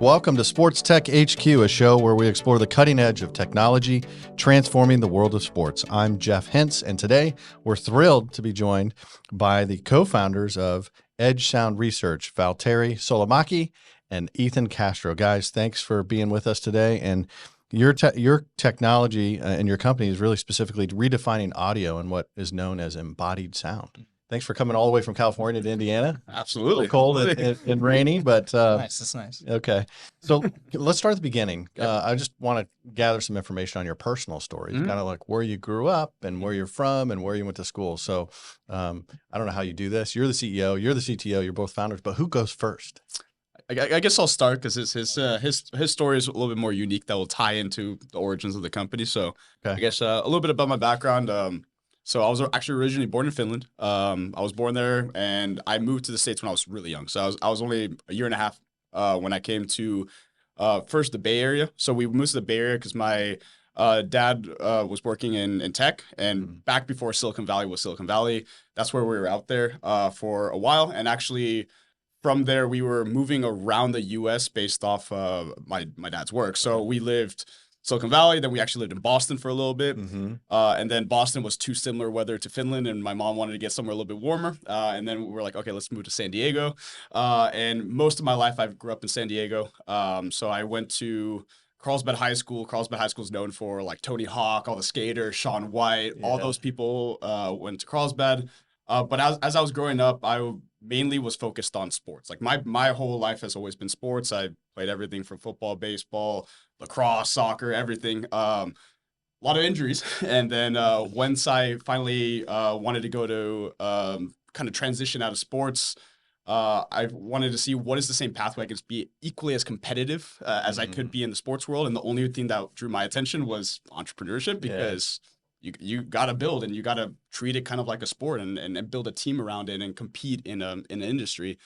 Welcome to Sports Tech HQ, a show where we explore the cutting edge of technology, transforming the world of sports. I'm Jeff Hintz, and today we're thrilled to be joined by the co-founders of Edge Sound Research, Valtteri Salomaki and Ethan Castro. Guys, thanks for being with us today. And your technology and your company is really specifically redefining audio and what is known as embodied sound. Thanks for coming all the way from California to Indiana. Absolutely. Cold and rainy, but nice. That's nice. Okay. So let's start at the beginning. I just want to gather some information on your personal stories, kind of like where you grew up and where you're from and where you went to school. So I don't know how you do this. You're the CEO, you're the CTO, you're both founders, but who goes first? I guess I'll start because his story is a little bit more unique that will tie into the origins of the company. So I guess a little bit about my background. So I was actually originally born in Finland. I was born there, and I moved to the States when I was really young. So I was only a year and a half when I came to first the Bay Area. So we moved to the Bay Area because my dad was working in tech, and back before Silicon Valley was Silicon Valley, that's where we were out there for a while. And actually, from there, we were moving around the U.S. based off my dad's work. So we lived Silicon Valley, then we actually lived in Boston for a little bit. And then Boston was too similar weather to Finland, and my mom wanted to get somewhere a little bit warmer. And then we were like, okay, let's move to San Diego. And most of my life, I grew up in San Diego. So I went to Carlsbad High School. Carlsbad High School is known for like Tony Hawk, all the skaters, Shaun White, all those people went to Carlsbad. But as I was growing up, I mainly was focused on sports. Like my whole life has always been sports. I played everything from football, baseball, lacrosse, soccer, everything. A lot of injuries. And then once I finally wanted to go to kind of transition out of sports, I wanted to see what is the same pathway I could be equally as competitive as I could be in the sports world. And the only thing that drew my attention was entrepreneurship because you got to build and you got to treat it kind of like a sport and build a team around it and compete in an industry.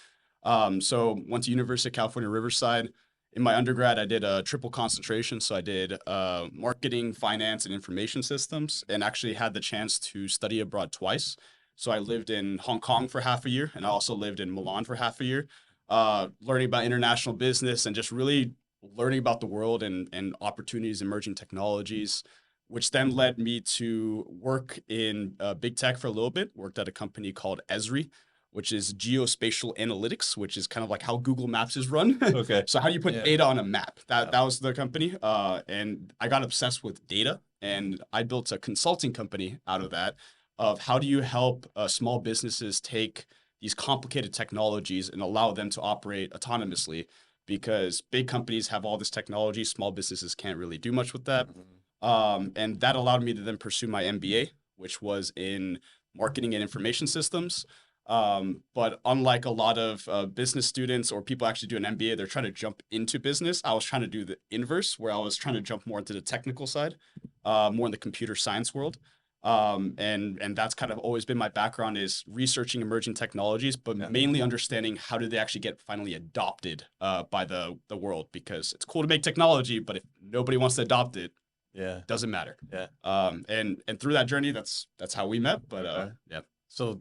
So went to University of California, Riverside. In my undergrad, I did a triple concentration. So I did marketing, finance, and information systems, and actually had the chance to study abroad twice. So I lived in Hong Kong for half a year, and I also lived in Milan for half a year, learning about international business and just really learning about the world and opportunities, emerging technologies, which then led me to work in big tech for a little bit. Worked at a company called Esri, which is geospatial analytics, which is kind of like how Google Maps is run. Okay. So how do you put data on a map? That was the company. And I got obsessed with data, and I built a consulting company out of that, of how do you help small businesses take these complicated technologies and allow them to operate autonomously, because big companies have all this technology, small businesses can't really do much with that. And that allowed me to then pursue my MBA, which was in marketing and information systems. But unlike a lot of business students or people actually do an MBA, they're trying to jump into business. I was trying to do the inverse, where I was trying to jump more into the technical side, more in the computer science world. And that's kind of always been my background, is researching emerging technologies, but mainly understanding how do they actually get finally adopted by the world, because it's cool to make technology, but if nobody wants to adopt it, doesn't matter. And through that journey, that's how we met. But So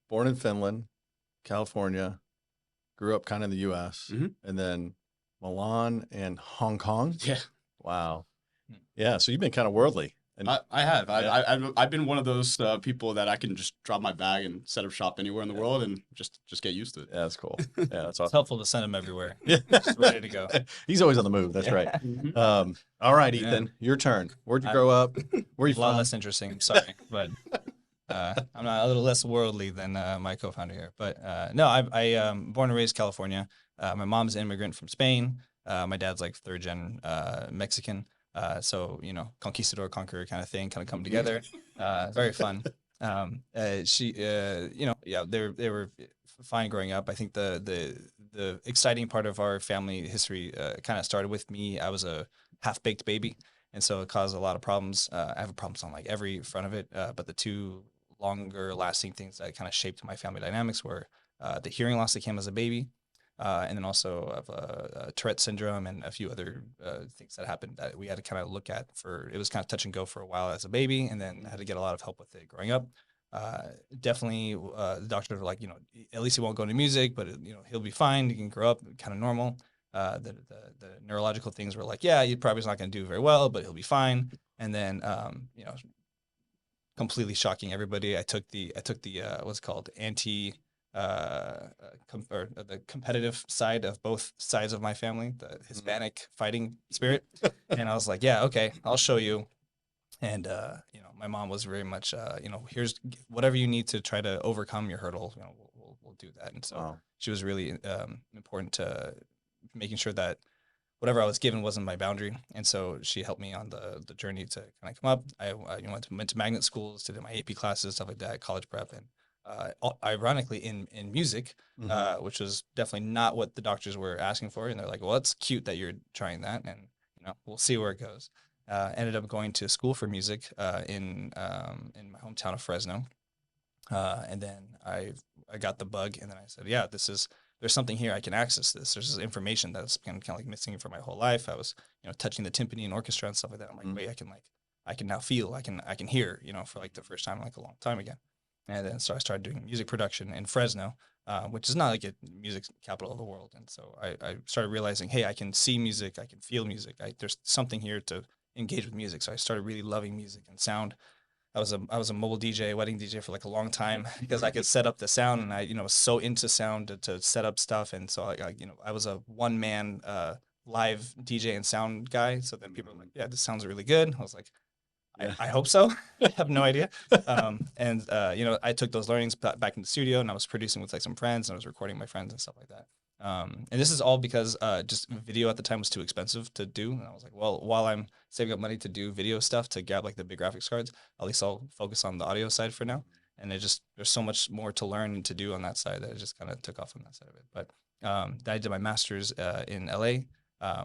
born in Finland, California, grew up kind of in the U.S., and then Milan and Hong Kong. Yeah. Wow. Yeah. So you've been kind of worldly. And I have. I've been one of those people that I can just drop my bag and set up shop anywhere in the world and just get used to it. Yeah, that's cool. Yeah, that's awesome. It's helpful to send him everywhere. Just ready to go. He's always on the move. That's right. All right, Ethan, your turn. Where'd you grow up? Where you from? A lot less interesting. Sorry, but I'm not a little less worldly than my co-founder here. But no, I born and raised California. My mom's an immigrant from Spain. My dad's like third gen Mexican. So, conquistador, conqueror kind of thing, kind of come together. Very fun. They were fine growing up. I think the exciting part of our family history kind of started with me. I was a half-baked baby, and so it caused a lot of problems. I have problems on like every front of it, but the two longer lasting things that kind of shaped my family dynamics were the hearing loss that came as a baby, and then also of Tourette syndrome and a few other things that happened that we had to kind of look at. It was kind of touch and go for a while as a baby, and then had to get a lot of help with it growing up. Definitely, the doctors were like, at least he won't go into music, but he'll be fine. He can grow up kind of normal. The neurological things were like, yeah, he probably is not going to do very well, but he'll be fine. And then, completely shocking everybody. I took the what's it called, or the competitive side of both sides of my family, the Hispanic fighting spirit. And I was like, yeah, okay, I'll show you. And, my mom was very much, here's whatever you need to try to overcome your hurdle, we'll do that. And so she was really important to making sure that whatever I was given wasn't my boundary. And so she helped me on the journey to kind of come up. I went to magnet schools to do my AP classes, stuff like that, college prep. And ironically, in music, which was definitely not what the doctors were asking for. And they're like, well, it's cute that you're trying that. And, we'll see where it goes. Ended up going to school for music in my hometown of Fresno. And then I got the bug, and then I said, yeah, there's something here. I can access this. There's this information that's been kind of like missing for my whole life. I was, touching the timpani and orchestra and stuff like that. I'm like, wait, I can now feel, I can hear, for like the first time in like a long time again. And then so I started doing music production in Fresno, which is not like a music capital of the world. And so I started realizing, hey, I can see music, I can feel music. There's something here to engage with music. So I started really loving music and sound. I was a mobile DJ, wedding DJ for like a long time because I could set up the sound, and I was so into sound to set up stuff. And so I was a one man live DJ and sound guy. So then people were like, yeah, this sounds really good. I was like, I hope so. I have no idea. I took those learnings back in the studio, and I was producing with like some friends, and I was recording my friends and stuff like that. And this is all because just video at the time was too expensive to do. And I was like, well, while I'm saving up money to do video stuff to grab like the big graphics cards, at least I'll focus on the audio side for now. And there's so much more to learn and to do on that side that I just kind of took off on that side of it. But I did my master's in LA,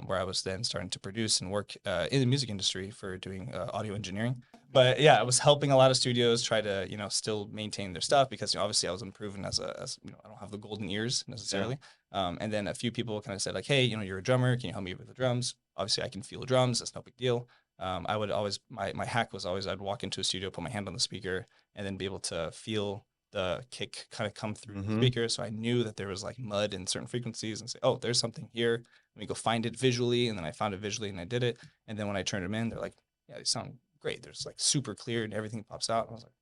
where I was then starting to produce and work in the music industry for doing audio engineering. But yeah, I was helping a lot of studios try to, still maintain their stuff because obviously I was unproven as I don't have the golden ears necessarily. Yeah. And then a few people kind of said like, hey, you're a drummer. Can you help me with the drums? Obviously I can feel drums. That's no big deal. I would always, my hack was always I'd walk into a studio, put my hand on the speaker, and then be able to feel the kick kind of come through the speaker. So I knew that there was like mud in certain frequencies and say, oh, there's something here. Let me go find it visually. And then I found it visually and I did it. And then when I turned them in, they're like, yeah, they sound great. There's like super clear and everything pops out. And I was like,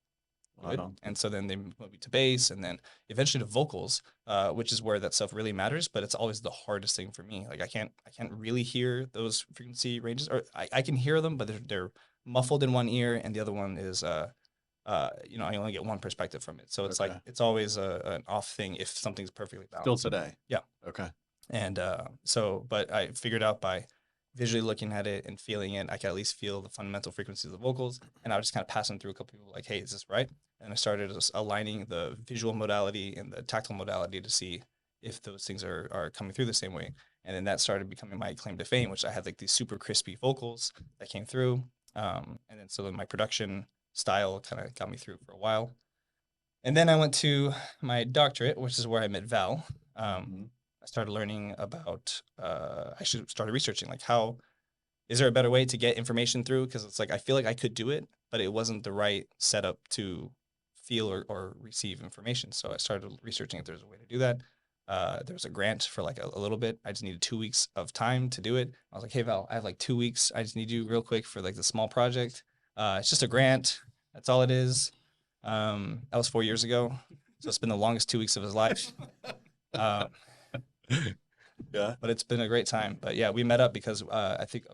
good. Wow. And so then they moved me to bass and then eventually to vocals, which is where that stuff really matters. But it's always the hardest thing for me. Like I can't really hear those frequency ranges, or I can hear them, but they're muffled in one ear and the other one is, I only get one perspective from it. So it's like, it's always an off thing if something's perfectly balanced. Still today. Yeah. Okay. And but I figured out by visually looking at it and feeling it, I could at least feel the fundamental frequencies of the vocals. And I was just kind of passing through a couple people like, hey, is this right? And I started aligning the visual modality and the tactile modality to see if those things are coming through the same way. And then that started becoming my claim to fame, which I had like these super crispy vocals that came through. And then so then my production style kind of got me through for a while. And then I went to my doctorate, which is where I met Val. I started learning about, I started researching like is there a better way to get information through? Because it's like, I feel like I could do it, but it wasn't the right setup to feel or receive information. So I started researching if there's a way to do that. There was a grant for like a little bit. I just needed 2 weeks of time to do it. I was like, hey, Val, I have like 2 weeks. I just need you real quick for like the small project. It's just a grant. That's all it is. That was 4 years ago. So it's been the longest 2 weeks of his life. Yeah, but it's been a great time. But yeah, we met up because I think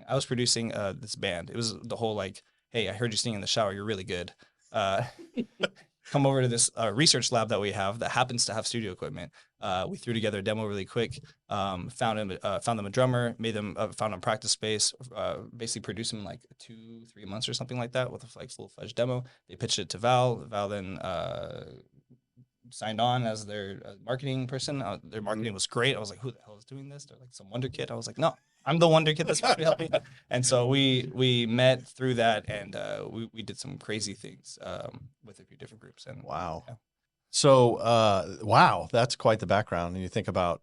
I was producing this band. It was the whole like, hey, I heard you sing in the shower. You're really good. Come over to this research lab that we have that happens to have studio equipment. We threw together a demo really quick. Found them a drummer, found them practice space. Basically produced them in like 2-3 months or something like that with a like full-fledged demo. They pitched it to Val. Val then signed on as their marketing person. Their marketing was great. I was like, who the hell is doing this? They're like some wonder kid. I was like, no, I'm the wonder kid that's supposed to be helping. And so we met through that, and we did some crazy things with a few different groups. And wow. Yeah. So wow, that's quite the background. And you think about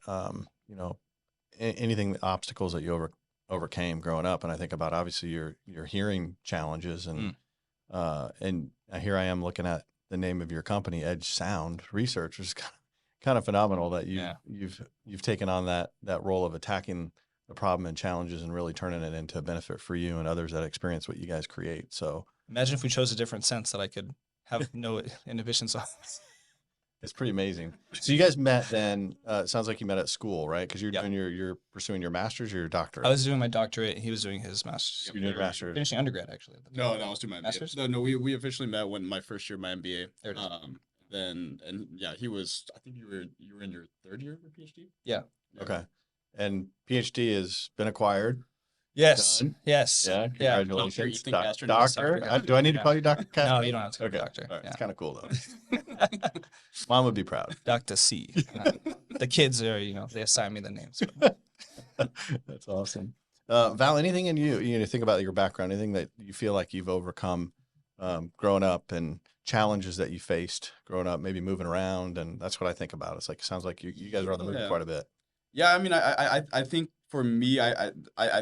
anything obstacles that you overcame growing up, and I think about obviously your hearing challenges, and here I am looking at the name of your company, Edge Sound Research, which is kind of phenomenal that you've taken on that role of attacking the problem and challenges and really turning it into a benefit for you and others that experience what you guys create. So imagine if we chose a different sense that I could have no inhibitions on. It's pretty amazing. So you guys met then, it sounds like you met at school, right? Because you're doing you're pursuing your master's or your doctorate. I was doing my doctorate. He was doing his master's. You're doing your master's. Finishing undergrad, actually. No, I was doing my master's. No, we officially met when my first year of my MBA. There it is. He was, I think you were in your third year of your PhD? Yeah. Okay. And PhD has been acquired. Yes. Done. Yes. Yeah. Congratulations. Doctor. Do I need to call you Dr. Castro? No, you don't have to call me doctor. Right. Yeah. It's kind of cool though. Mom would be proud. Dr. C. The kids are, they assign me the names. That's awesome. Val, anything in you think about your background, anything that you feel like you've overcome growing up and challenges that you faced growing up, maybe moving around? And that's what I think about. It's like, it sounds like you guys are on the move quite a bit. Yeah. I mean, I think for me, I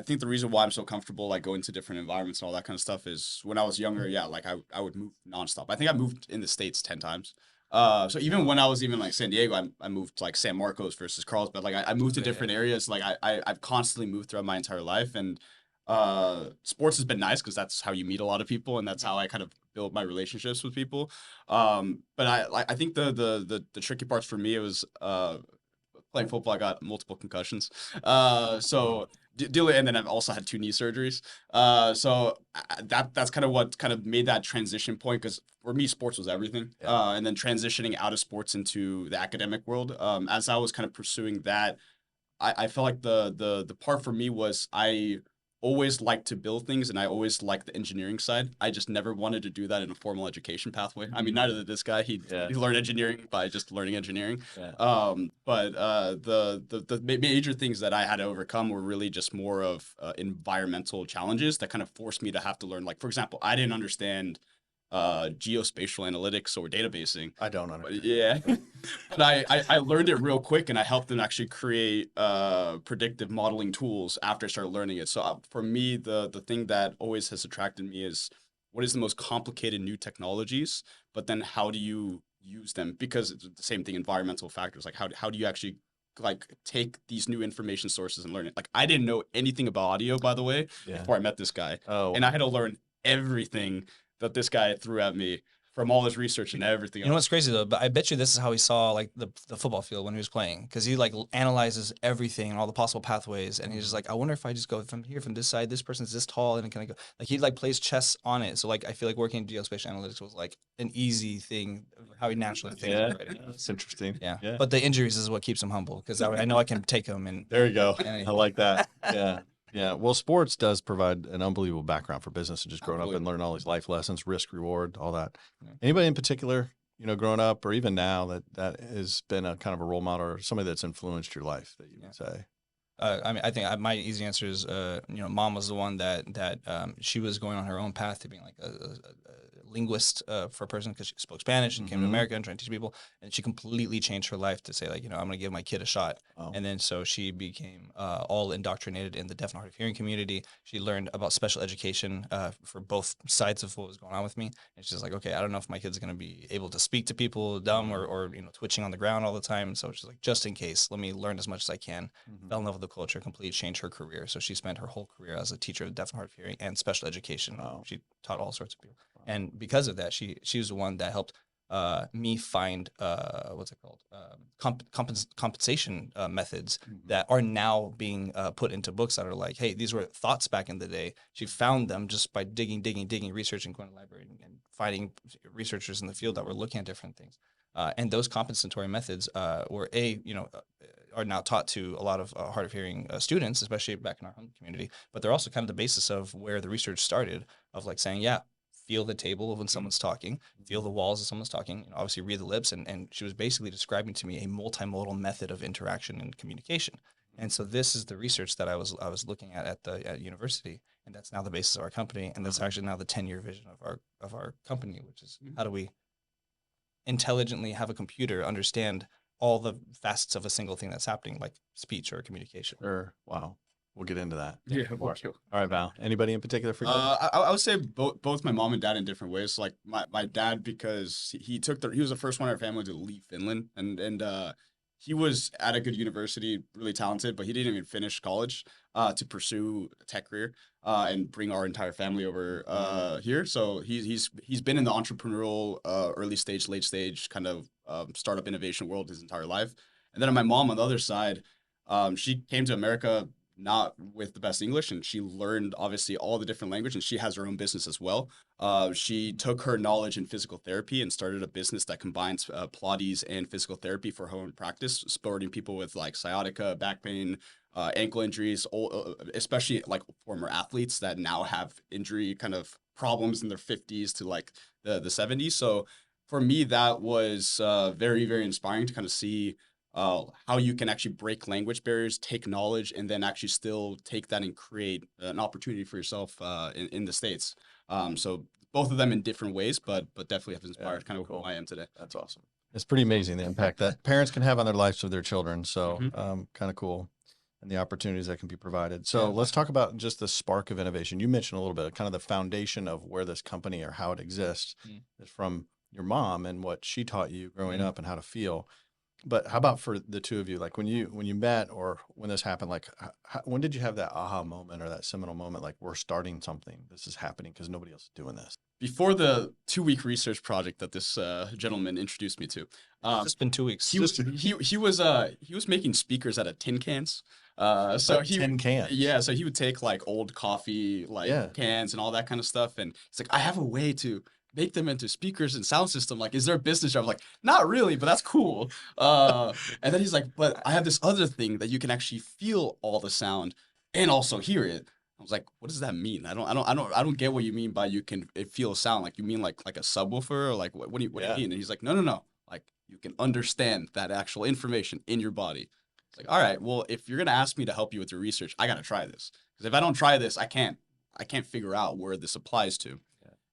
think the reason why I'm so comfortable like going to different environments and all that kind of stuff is when I was younger, like I would move nonstop. I think I moved in the States 10 times. So even when I was even like San Diego, I moved like San Marcos versus Carlsbad. Like I moved to different areas. Like I've constantly moved throughout my entire life, and sports has been nice because that's how you meet a lot of people, and that's how I kind of build my relationships with people. But I think the tricky parts for me, it was playing football. I got multiple concussions. And then I've also had 2 knee surgeries. That's kind of what kind of made that transition point, because for me, sports was everything. And then transitioning out of sports into the academic world, as I was kind of pursuing that, I felt like the part for me was I always liked to build things, and I always liked the engineering side. I just never wanted to do that in a formal education pathway. I mean, neither did this guy. He learned engineering by just learning engineering. But the major things that I had to overcome were really just more of environmental challenges that kind of forced me to have to learn. Like, for example, I didn't understand geospatial analytics or databasing. I don't understand. Yeah. But I learned it real quick, and I helped them actually create predictive modeling tools after I started learning it. So for me, the thing that always has attracted me is what is the most complicated new technologies, but then how do you use them? Because it's the same thing, environmental factors. Like how do you actually like take these new information sources and learn it? Like I didn't know anything about audio, by the way, before I met this guy. And I had to learn everything that this guy threw at me from all his research and everything. You know what's crazy though? But I bet you this is how he saw like the football field when he was playing, because he like analyzes everything and all the possible pathways, and he's just like, I wonder if I just go from here, from this side, this person's this tall, and can I go? Like he like plays chess on it. So like I feel like working in geospatial analytics was like an easy thing, how he naturally thinks. Yeah, it's interesting. Yeah, but the injuries is what keeps him humble, because I know I can take him and. There you go. I like that. Yeah. Yeah, well, sports does provide an unbelievable background for business, and just growing up and learning all these life lessons, risk, reward, all that. Yeah. Anybody in particular, growing up or even now that has been a kind of a role model or somebody that's influenced your life that you would say? I mean, I think my easy answer is, Mom was the one that she was going on her own path to being like a linguist for a person, because she spoke Spanish and came to America and trying to teach people, and she completely changed her life to say like, I'm going to give my kid a shot. And then so she became all indoctrinated in the deaf and hard of hearing community. She learned about special education for both sides of what was going on with me, and she's like, okay, I don't know if my kid's going to be able to speak to people dumb or twitching on the ground all the time. So she's like, just in case, let me learn as much as I can. Fell in love with the culture, completely changed her career. So she spent her whole career as a teacher of deaf and hard of hearing and special education. She taught all sorts of people. And because of that, she was the one that helped me find what's it called, compensation methods that are now being put into books that are like, hey, these were thoughts back in the day. She found them just by digging, researching, going to the library and finding researchers in the field that were looking at different things. And those compensatory methods are now taught to a lot of hard of hearing students, especially back in our home community. But they're also kind of the basis of where the research started, of like saying, feel the table when someone's talking, feel the walls as someone's talking, obviously read the lips. And she was basically describing to me a multimodal method of interaction and communication. And so this is the research that I was looking at university, and that's now the basis of our company. And that's actually now the 10-year vision of our company, which is how do we intelligently have a computer understand all the facets of a single thing that's happening, like speech or communication. Wow. We'll get into that. Yeah. All right, Val. Anybody in particular for you? I would say both my mom and dad in different ways. Like my dad, because he was the first one in our family to leave Finland, and he was at a good university, really talented, but he didn't even finish college to pursue a tech career and bring our entire family over here. So he's been in the entrepreneurial early stage, late stage kind of startup innovation world his entire life. And then my mom on the other side, she came to America not with the best English, and she learned obviously all the different language, and she has her own business as well. She took her knowledge in physical therapy and started a business that combines Pilates and physical therapy for home practice, supporting people with like sciatica, back pain, ankle injuries, especially like former athletes that now have injury kind of problems in their 50s to like the 70s. So for me, that was very, very inspiring to kind of see how you can actually break language barriers, take knowledge, and then actually still take that and create an opportunity for yourself in the States. So both of them in different ways, but definitely have inspired kind of who I am today. That's awesome. It's pretty amazing the impact that parents can have on their lives of their children. So kind of cool. And the opportunities that can be provided. So let's talk about just the spark of innovation. You mentioned a little bit, kind of the foundation of where this company or how it exists is from your mom and what she taught you growing up and how to feel. But how about for the two of you, like when you met or when this happened, like when did you have that aha moment or that seminal moment, like we're starting something, this is happening because nobody else is doing this? Before the 2-week research project that this gentleman introduced me to, it's been 2 weeks. He was making speakers out of tin cans. So tin cans. Yeah, so he would take like old coffee cans and all that kind of stuff, and he's like, I have a way to make them into speakers and sound system. Like, is there a business? I'm like, not really, but that's cool. And then he's like, but I have this other thing that you can actually feel all the sound and also hear it. I was like, what does that mean? I don't get what you mean by you can feel sound. Like, you mean like a subwoofer, or like what do you mean? And he's like, no. Like, you can understand that actual information in your body. It's like, all right, well, if you're gonna ask me to help you with your research, I gotta try this, because if I don't try this, I can't figure out where this applies to.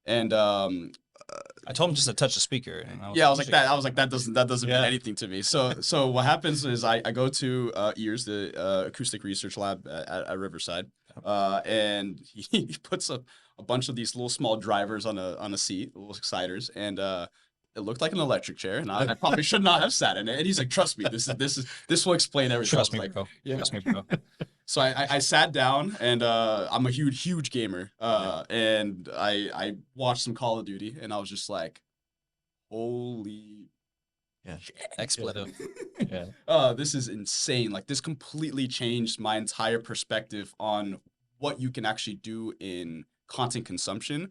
And I told him just to touch the speaker. And I was like that doesn't mean anything to me. So what happens is I go to EARS, the acoustic research lab at Riverside, and he puts a bunch of these little small drivers on a seat, little exciters, and it looked like an electric chair, and I probably should not have sat in it. And he's like, "Trust me, this will explain everything." Trust me, bro. Trust me, bro. So I sat down, and I'm a huge gamer, and I watched some Call of Duty, and I was just like, holy expletive. This is insane. Like, this completely changed my entire perspective on what you can actually do in content consumption.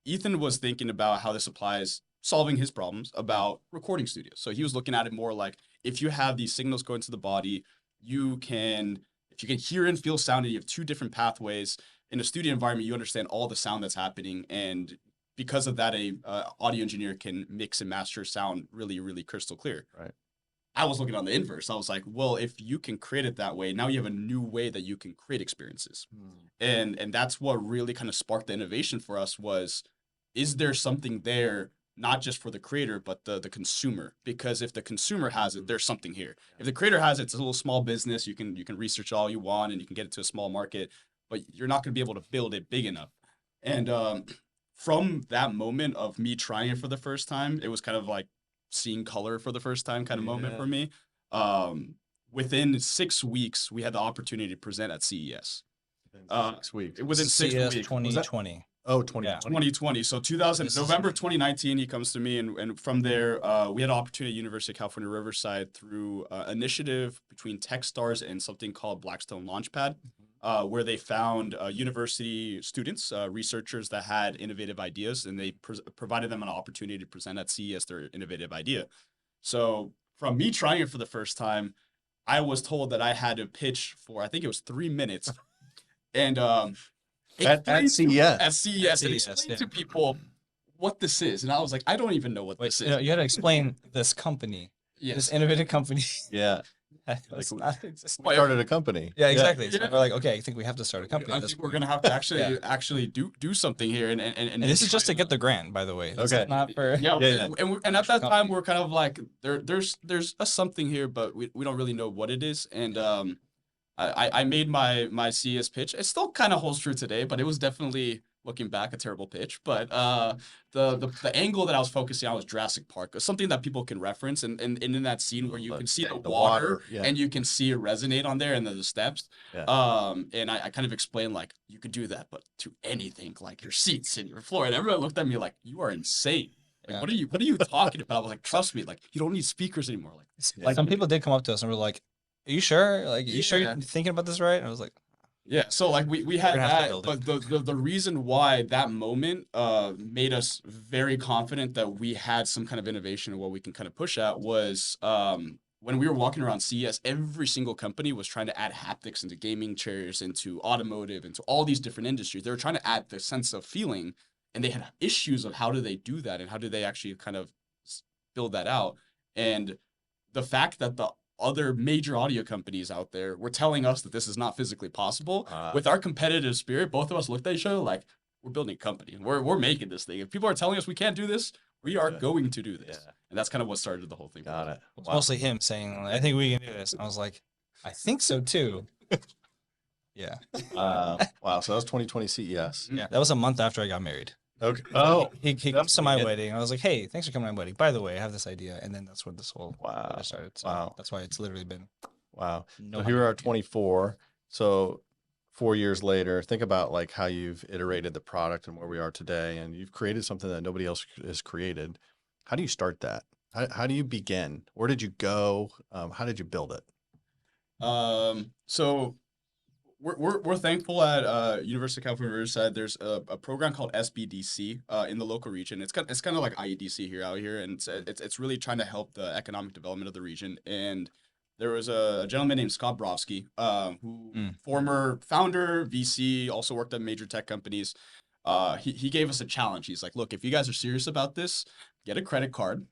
Ethan was thinking about how this applies, solving his problems about recording studios. So he was looking at it more like, if you have these signals going to the body, if you can hear and feel sound, and you have two different pathways in a studio environment, you understand all the sound that's happening. And because of that, a audio engineer can mix and master sound really, really crystal clear. Right. I was looking on the inverse. I was like, well, if you can create it that way, now you have a new way that you can create experiences. And that's what really kind of sparked the innovation for us was, is there something there, not just for the creator, but the consumer? Because if the consumer has it, there's something here. If the creator has it, it's a little small business. You can research all you want, and you can get it to a small market, but you're not going to be able to build it big enough. And from that moment of me trying it for the first time, it was kind of like seeing color for the first time kind of moment for me. Within 6 weeks, we had the opportunity to present at CES. 6 weeks. Within 6 CES weeks. 2020. Oh, 2020. So November 2019, he comes to me, and from there, we had an opportunity at University of California, Riverside, through an initiative between Techstars and something called Blackstone Launchpad, where they found university students, researchers that had innovative ideas, and they provided them an opportunity to present at CES their innovative idea. So from me trying it for the first time, I was told that I had to pitch for, I think it was 3 minutes, and at CES, and explain to people what this is. And I was like, I don't even know what this is. You had to explain this company, this innovative company. Yeah. It's not existing. Started a company. Yeah, exactly. So we're like, okay, I think we have to start a company. I think we're gonna have to actually do something here. And this is just to get the grant, by the way. This is not for And at that time, we're kind of like, there's a something here, but we don't really know what it is. And I made my CES pitch. It still kind of holds true today, but it was definitely, looking back, a terrible pitch. But the angle that I was focusing on was Jurassic Park, something that people can reference, and in that scene where you can see the water, yeah. and you can see it resonate on there, and then the steps. Yeah. And I kind of explained, like, you could do that, but to anything, like your seats and your floor. And everyone looked at me like, you are insane. Like, what are you talking about? I was like, trust me, like, you don't need speakers anymore. Like some people did come up to us and were like, "Are you sure? Like, you sure you're thinking about this right?" And I was like, yeah. So like we had that, but the reason why that moment made us very confident that we had some kind of innovation and what we can kind of push at was when we were walking around CES, every single company was trying to add haptics into gaming chairs, into automotive, into all these different industries. They were trying to add the sense of feeling, and they had issues of how do they do that and how do they actually kind of build that out. And the fact that the other major audio companies out there were telling us that this is not physically possible, with our competitive spirit, both of us looked at each other like, we're building a company. We're making this thing. If people are telling us we can't do this, we are going to do this. Yeah. And that's kind of what started the whole thing. Got it. It's mostly him saying, I think we can do this. And I was like, I think so too. Yeah. Wow. So that was 2020 CES. Yeah. That was a month after I got married. Okay. Oh, he comes to my wedding. I was like, hey, thanks for coming to my wedding. By the way, I have this idea. And then that's where this whole started. So that's why it's literally been. Wow. So here we are 24. So 4 years later, think about like how you've iterated the product and where we are today. And you've created something that nobody else has created. How do you start that? How do you begin? Where did you go? How did you build it? So we're thankful at University of California, Riverside. There's a program called SBDC in the local region. It's kind of like IEDC out here, and it's really trying to help the economic development of the region. And there was a gentleman named Scott Brovsky, who former founder, VC, also worked at major tech companies. He gave us a challenge. He's like, look, if you guys are serious about this, get a credit card.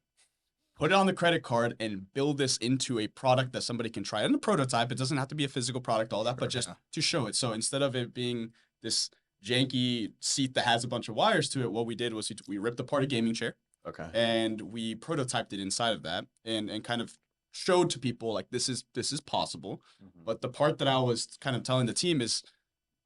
Put it on the credit card and build this into a product that somebody can try. And the prototype, it doesn't have to be a physical product, all that, but just to show it. So instead of it being this janky seat that has a bunch of wires to it, what we did was we ripped apart a gaming chair. Okay. And we prototyped it inside of that and kind of showed to people like this is possible. Mm-hmm. But the part that I was kind of telling the team is,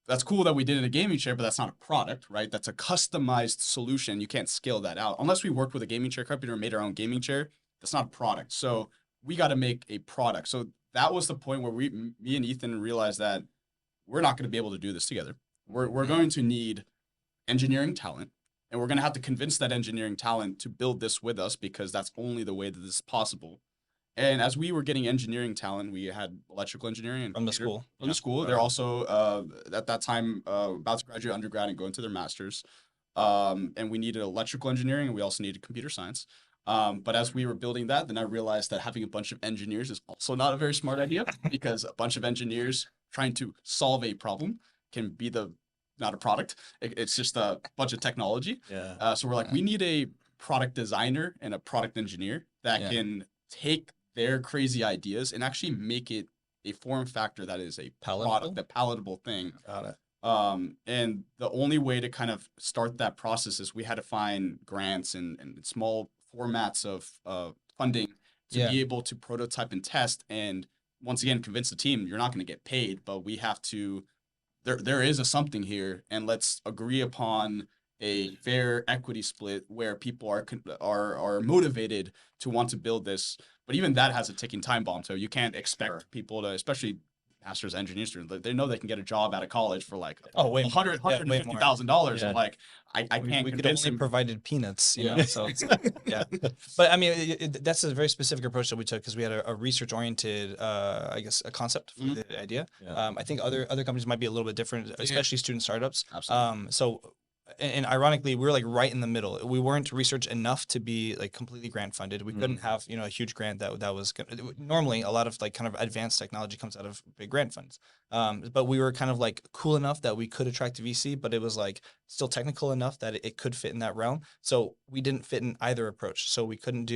that's cool that we did it in a gaming chair, but that's not a product, right? That's a customized solution. You can't scale that out. Unless we worked with a gaming chair company or made our own gaming chair, that's not a product. So we got to make a product. So that was the point where me and Ethan realized that we're not going to be able to do this together. We're going to need engineering talent, and we're going to have to convince that engineering talent to build this with us because that's only the way that this is possible. And as we were getting engineering talent, we had electrical engineering and from the school. From the school, they're also at that time about to graduate undergrad and go into their masters. And we needed electrical engineering, and we also needed computer science. But as we were building that, then I realized that having a bunch of engineers is also not a very smart idea because a bunch of engineers trying to solve a problem can be not a product. It's just a bunch of technology. Yeah. So we're like, we need a product designer and a product engineer that can take their crazy ideas and actually make it a form factor that is a product, a palatable thing. Got it. And the only way to kind of start that process is we had to find grants and small formats of funding to be able to prototype and test. And once again, convince the team, you're not going to get paid, but we have to, there is a something here, and let's agree upon a fair equity split where people are motivated to want to build this. But even that has a ticking time bomb. So you can't expect people to, especially master's engineering students, they know they can get a job out of college for like $150,000. Yeah. Like I can't. We could only provided peanuts, you know. So but I mean, that's a very specific approach that we took because we had a research oriented, I guess, a concept for the idea. Yeah. I think other companies might be a little bit different, especially student startups. Absolutely. And ironically, we were like right in the middle. We weren't research enough to be like completely grant funded. We couldn't have, a huge grant that was normally a lot of like kind of advanced technology comes out of big grant funds. But we were kind of like cool enough that we could attract VC, but it was like still technical enough that it could fit in that realm. So we didn't fit in either approach. So we couldn't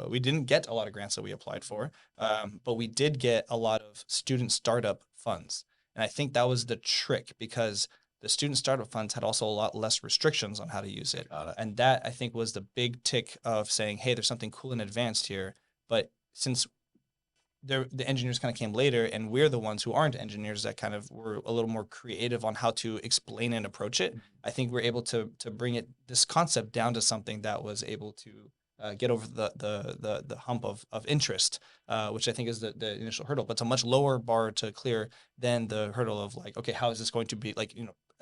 we didn't get a lot of grants that we applied for, but we did get a lot of student startup funds. And I think that was the trick because the student startup funds had also a lot less restrictions on how to use it. And that, I think, was the big tick of saying, hey, there's something cool and advanced here. But since the engineers kind of came later, and we're the ones who aren't engineers that kind of were a little more creative on how to explain and approach it. I think we're able to bring this concept down to something that was able to get over the hump of interest, which I think is the initial hurdle. But it's a much lower bar to clear than the hurdle of like, okay, how is this going to be like,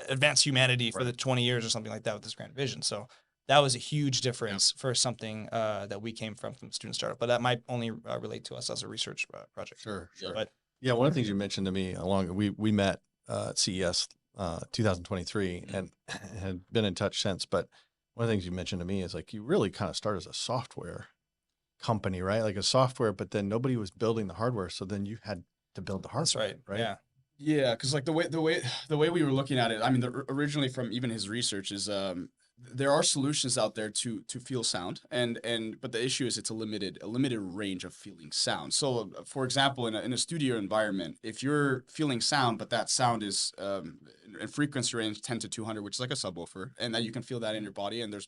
advance humanity for the 20 years or something like that with this grand vision. So that was a huge difference for something that we came from student startup, but that might only relate to us as a research project. Sure. But yeah, one of the things you mentioned to me we met at CES 2023 and had been in touch since. But one of the things you mentioned to me is like you really kind of started as a software company, right? Like a software, but then nobody was building the hardware, so then you had to build the hardware. That's right. Right. Yeah. Yeah, because like the way we were looking at it, I mean, originally from even his research is there are solutions out there to feel sound, but the issue is it's a limited range of feeling sound. So, for example, in a studio environment, if you're feeling sound, but that sound is in frequency range 10 to 200, which is like a subwoofer, and that you can feel that in your body, and there's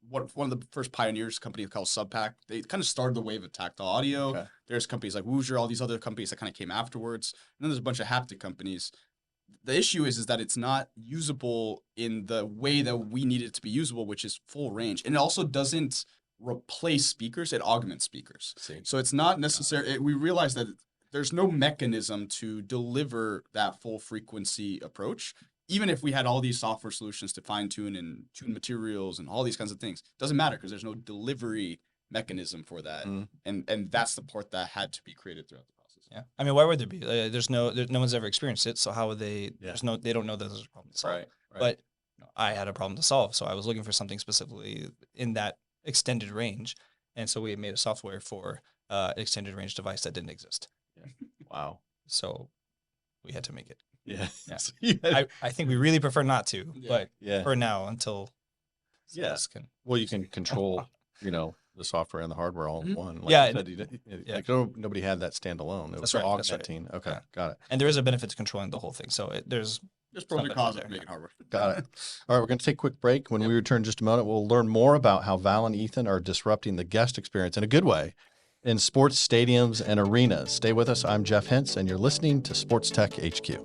one of the first pioneers, a company called Subpack. They kind of started the wave of tactile audio. Okay. There's companies like whoosh, all these other companies that kind of came afterwards. And then there's a bunch of haptic companies. The issue is that it's not usable in the way that we need it to be usable, which is full range. And it also doesn't replace speakers, it augments speakers. So it's not necessary. We realize that there's no mechanism to deliver that full frequency approach. Even if we had all these software solutions to fine tune and tune materials and all these kinds of things, doesn't matter because there's no delivery mechanism for that. And that's the part that had to be created throughout the process. Yeah. I mean, why would there be? No one's ever experienced it. So how would they, they don't know that there's a problem to solve. Right. But I had a problem to solve. So I was looking for something specifically in that extended range. And so we made a software for an extended range device that didn't exist. Yeah. Wow. So we had to make it. Yeah. I think we really prefer not to, but Yeah. for now until well, you can control, the software and the hardware all in one. Like Yeah. you said, like nobody had that standalone. It was That's right. augmenting. Okay, got it. And there is a benefit to controlling the whole thing. So there's pros and cons of making hardware. Got it. All right, we're going to take a quick break. When we return in just a moment, we'll learn more about how Val and Ethan are disrupting the guest experience in a good way in sports stadiums and arenas. Stay with us. I'm Jeff Hintz, and you're listening to Sports Tech HQ.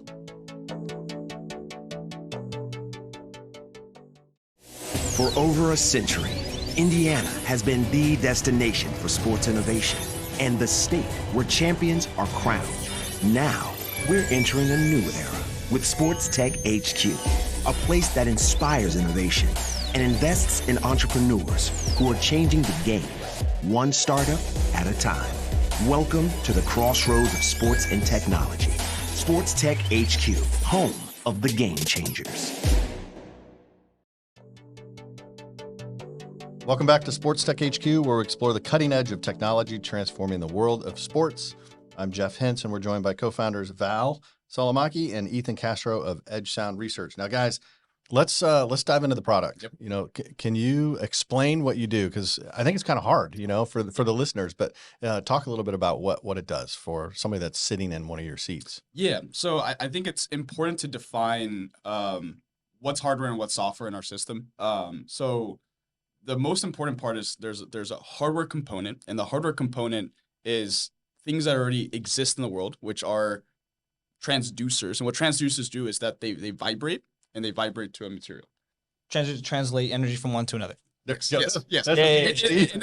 For over a century, Indiana has been the destination for sports innovation and the state where champions are crowned. Now, we're entering a new era with Sports Tech HQ, a place that inspires innovation and invests in entrepreneurs who are changing the game, one startup at a time. Welcome to the crossroads of sports and technology. Sports Tech HQ, home of the game changers. Welcome back to Sports Tech HQ, where we explore the cutting edge of technology transforming the world of sports. I'm Jeff Hintz, and we're joined by co-founders Val Salomaki and Ethan Castro of Edge Sound Research. Now, guys, let's dive into the product. Yep. Can you explain what you do? Because I think it's kind of hard, for the listeners. But talk a little bit about what it does for somebody that's sitting in one of your seats. Yeah. So I think it's important to define what's hardware and what's software in our system. So the most important part is there's a hardware component, and the hardware component is things that already exist in the world, which are transducers. And what transducers do is that they vibrate, and they vibrate to a material. Translate energy from one to another. Yes. Yeah. In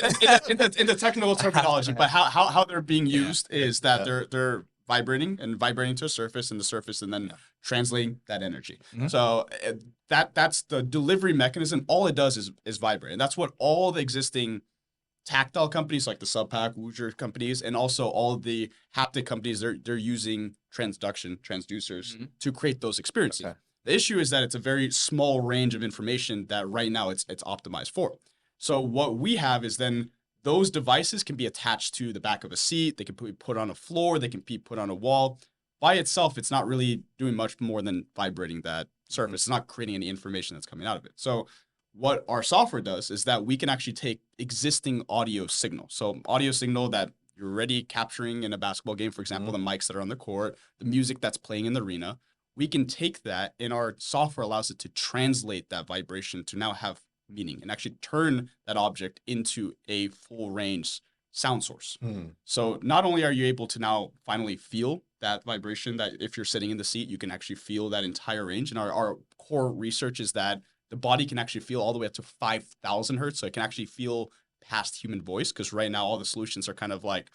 the technical terminology, but how they're being used is that they're vibrating to a surface, and the surface, and then translating that energy. Mm-hmm. So that's the delivery mechanism. All it does is vibrate, and that's what all the existing tactile companies like the Subpack, whoosh companies, and also all of the haptic companies, they're using transducers to create those experiences. Okay. The issue is that it's a very small range of information that right now it's optimized for. So what we have is then those devices can be attached to the back of a seat. They can be put on a floor. They can be put on a wall. By itself, it's not really doing much more than vibrating that surface. It's not creating any information that's coming out of it. So what our software does is that we can actually take existing audio signal. So audio signal that you're already capturing in a basketball game, for example, the mics that are on the court, the music that's playing in the arena. We can take that, and our software allows it to translate that vibration to now have meaning and actually turn that object into a full range sound source. Hmm. So not only are you able to now finally feel that vibration, that if you're sitting in the seat, you can actually feel that entire range. And our core research is that the body can actually feel all the way up to 5,000 hertz. So it can actually feel past human voice, because right now all the solutions are kind of like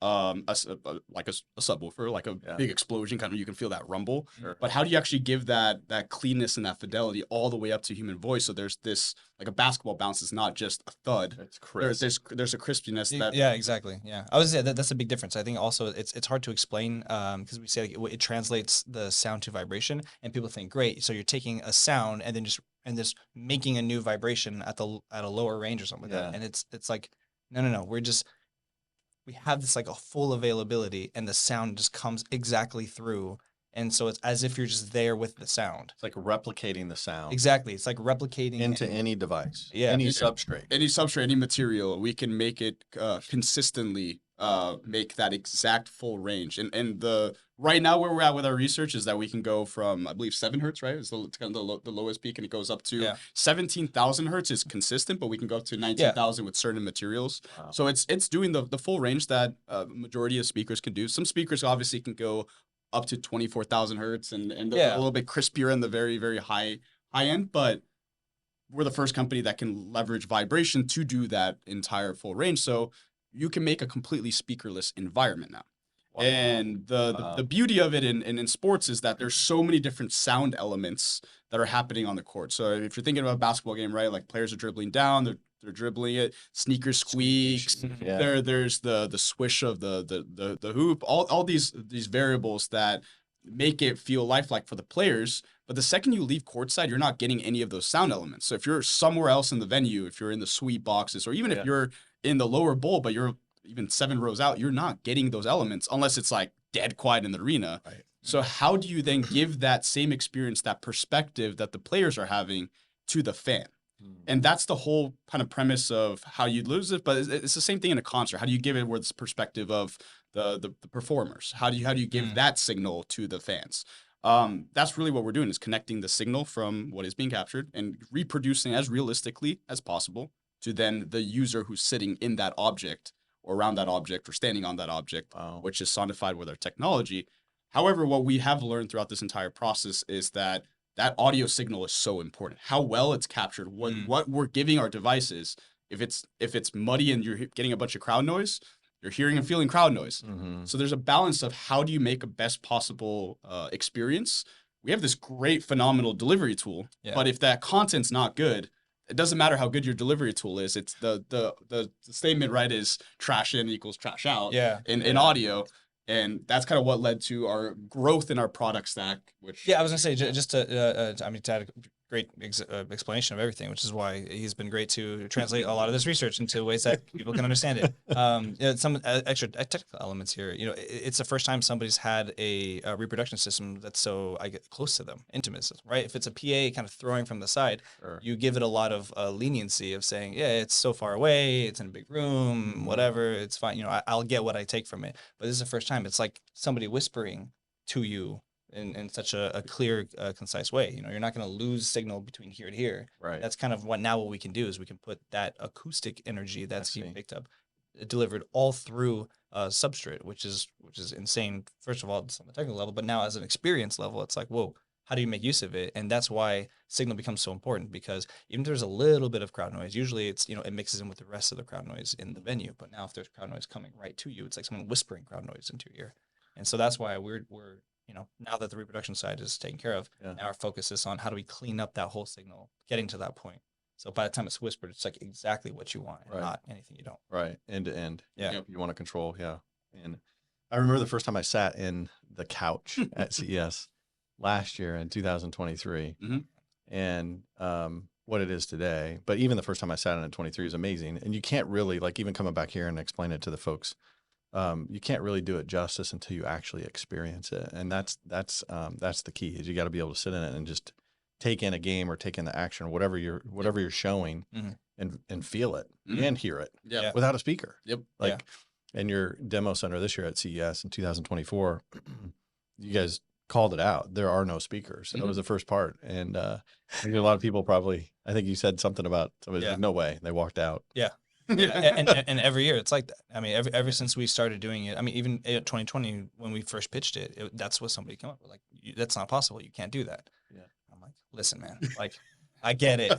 like a subwoofer, like a big explosion, kind of, you can feel that rumble. Sure. But how do you actually give that cleanness and that fidelity all the way up to human voice? So there's this, like a basketball bounce is not just a thud. It's crisp. There's a crispiness that Yeah, exactly. Yeah, I would say that's a big difference. I think also it's hard to explain because we say like, it translates the sound to vibration, and people think, great, so you're taking a sound and then just making a new vibration at a lower range or something like that. And it's like no, we have this like a full availability, and the sound just comes exactly through. And so it's as if you're just there with the sound. It's like replicating the sound. Exactly. It's like replicating into any device, Yeah. any substrate. Any substrate, any material, we can make it consistently make that exact full range. And the right now where we're at with our research is that we can go from, I believe, 7 hertz, right? It's kind of the lowest peak, and it goes up to 17,000 hertz is consistent, but we can go up to 19,000 with certain materials. Wow. So it's doing the full range that majority of speakers can do. Some speakers obviously can go up to 24,000 hertz and a little bit crispier in the very, very high end, but we're the first company that can leverage vibration to do that entire full range. So you can make a completely speakerless environment now. Wow. And the beauty of it in sports is that there's so many different sound elements that are happening on the court. So if you're thinking about a basketball game, right, like players are dribbling down, they're dribbling it, sneakers squeaks, there's the swish of the hoop, all these variables that make it feel lifelike for the players. But the second you leave courtside, you're not getting any of those sound elements. So if you're somewhere else in the venue, if you're in the suite boxes, or even if you're in the lower bowl, but you're even 7 rows out, you're not getting those elements unless it's like dead quiet in the arena. Right. So how do you then give that same experience, that perspective that the players are having to the fan? And that's the whole kind of premise of how you lose it. But it's the same thing in a concert. How do you give it this perspective of the performers? How do you give that signal to the fans? That's really what we're doing, is connecting the signal from what is being captured and reproducing as realistically as possible to then the user who's sitting in that object or around that object or standing on that object, which is sonified with our technology. However, what we have learned throughout this entire process is that audio signal is so important. How well it's captured, what we're giving our devices. If it's muddy and you're getting a bunch of crowd noise, you're hearing and feeling crowd noise. Mm-hmm. So there's a balance of how do you make a best possible experience. We have this great, phenomenal delivery tool, but if that content's not good, it doesn't matter how good your delivery tool is. It's the statement, right, is trash in equals trash out in audio. And that's kind of what led to our growth in our product stack. Which I was gonna say just to add a great explanation of everything, which is why he's been great to translate a lot of this research into ways that people can understand it. Some extra technical elements here. It's the first time somebody's had a reproduction system that's so close to them, intimate system, right? If it's a PA kind of throwing from the side, you give it a lot of leniency of saying, it's so far away, it's in a big room, whatever, it's fine. I'll get what I take from it. But this is the first time it's like somebody whispering to you in such a clear, concise way. You're not going to lose signal between here to here. Right. That's kind of what we can do is we can put that acoustic energy that's being picked up, delivered all through substrate, which is insane. First of all, it's on the technical level, but now as an experience level, it's like, whoa, how do you make use of it? And that's why signal becomes so important, because even if there's a little bit of crowd noise, usually it's, it mixes in with the rest of the crowd noise in the venue. But now if there's crowd noise coming right to you, it's like someone whispering crowd noise into your ear. And so that's why we're now that the reproduction side is taken care of, now our focus is on how do we clean up that whole signal, getting to that point. So by the time it's whispered, it's like exactly what you want, and not anything you don't. Right, end to end. Yeah, you want to control. Yeah, and I remember the first time I sat in the couch at CES last year in 2023, and what it is today. But even the first time I sat in at 23 is amazing, and you can't really even coming back here and explain it to the folks. You can't really do it justice until you actually experience it, and that's the key. Is you got to be able to sit in it and just take in a game or take in the action or whatever you're showing, and feel it and hear it without a speaker. And your demo center this year at CES in 2024, you guys called it out. There are no speakers. That was the first part, and I think a lot of people probably. I think you said something about somebody like, no way. They walked out. And every year it's like that. I mean, ever since we started doing it, I mean, even in 2020 when we first pitched it, that's what somebody came up with. Like, that's not possible. You can't do that. Yeah. I'm like, listen, man, like, I get it.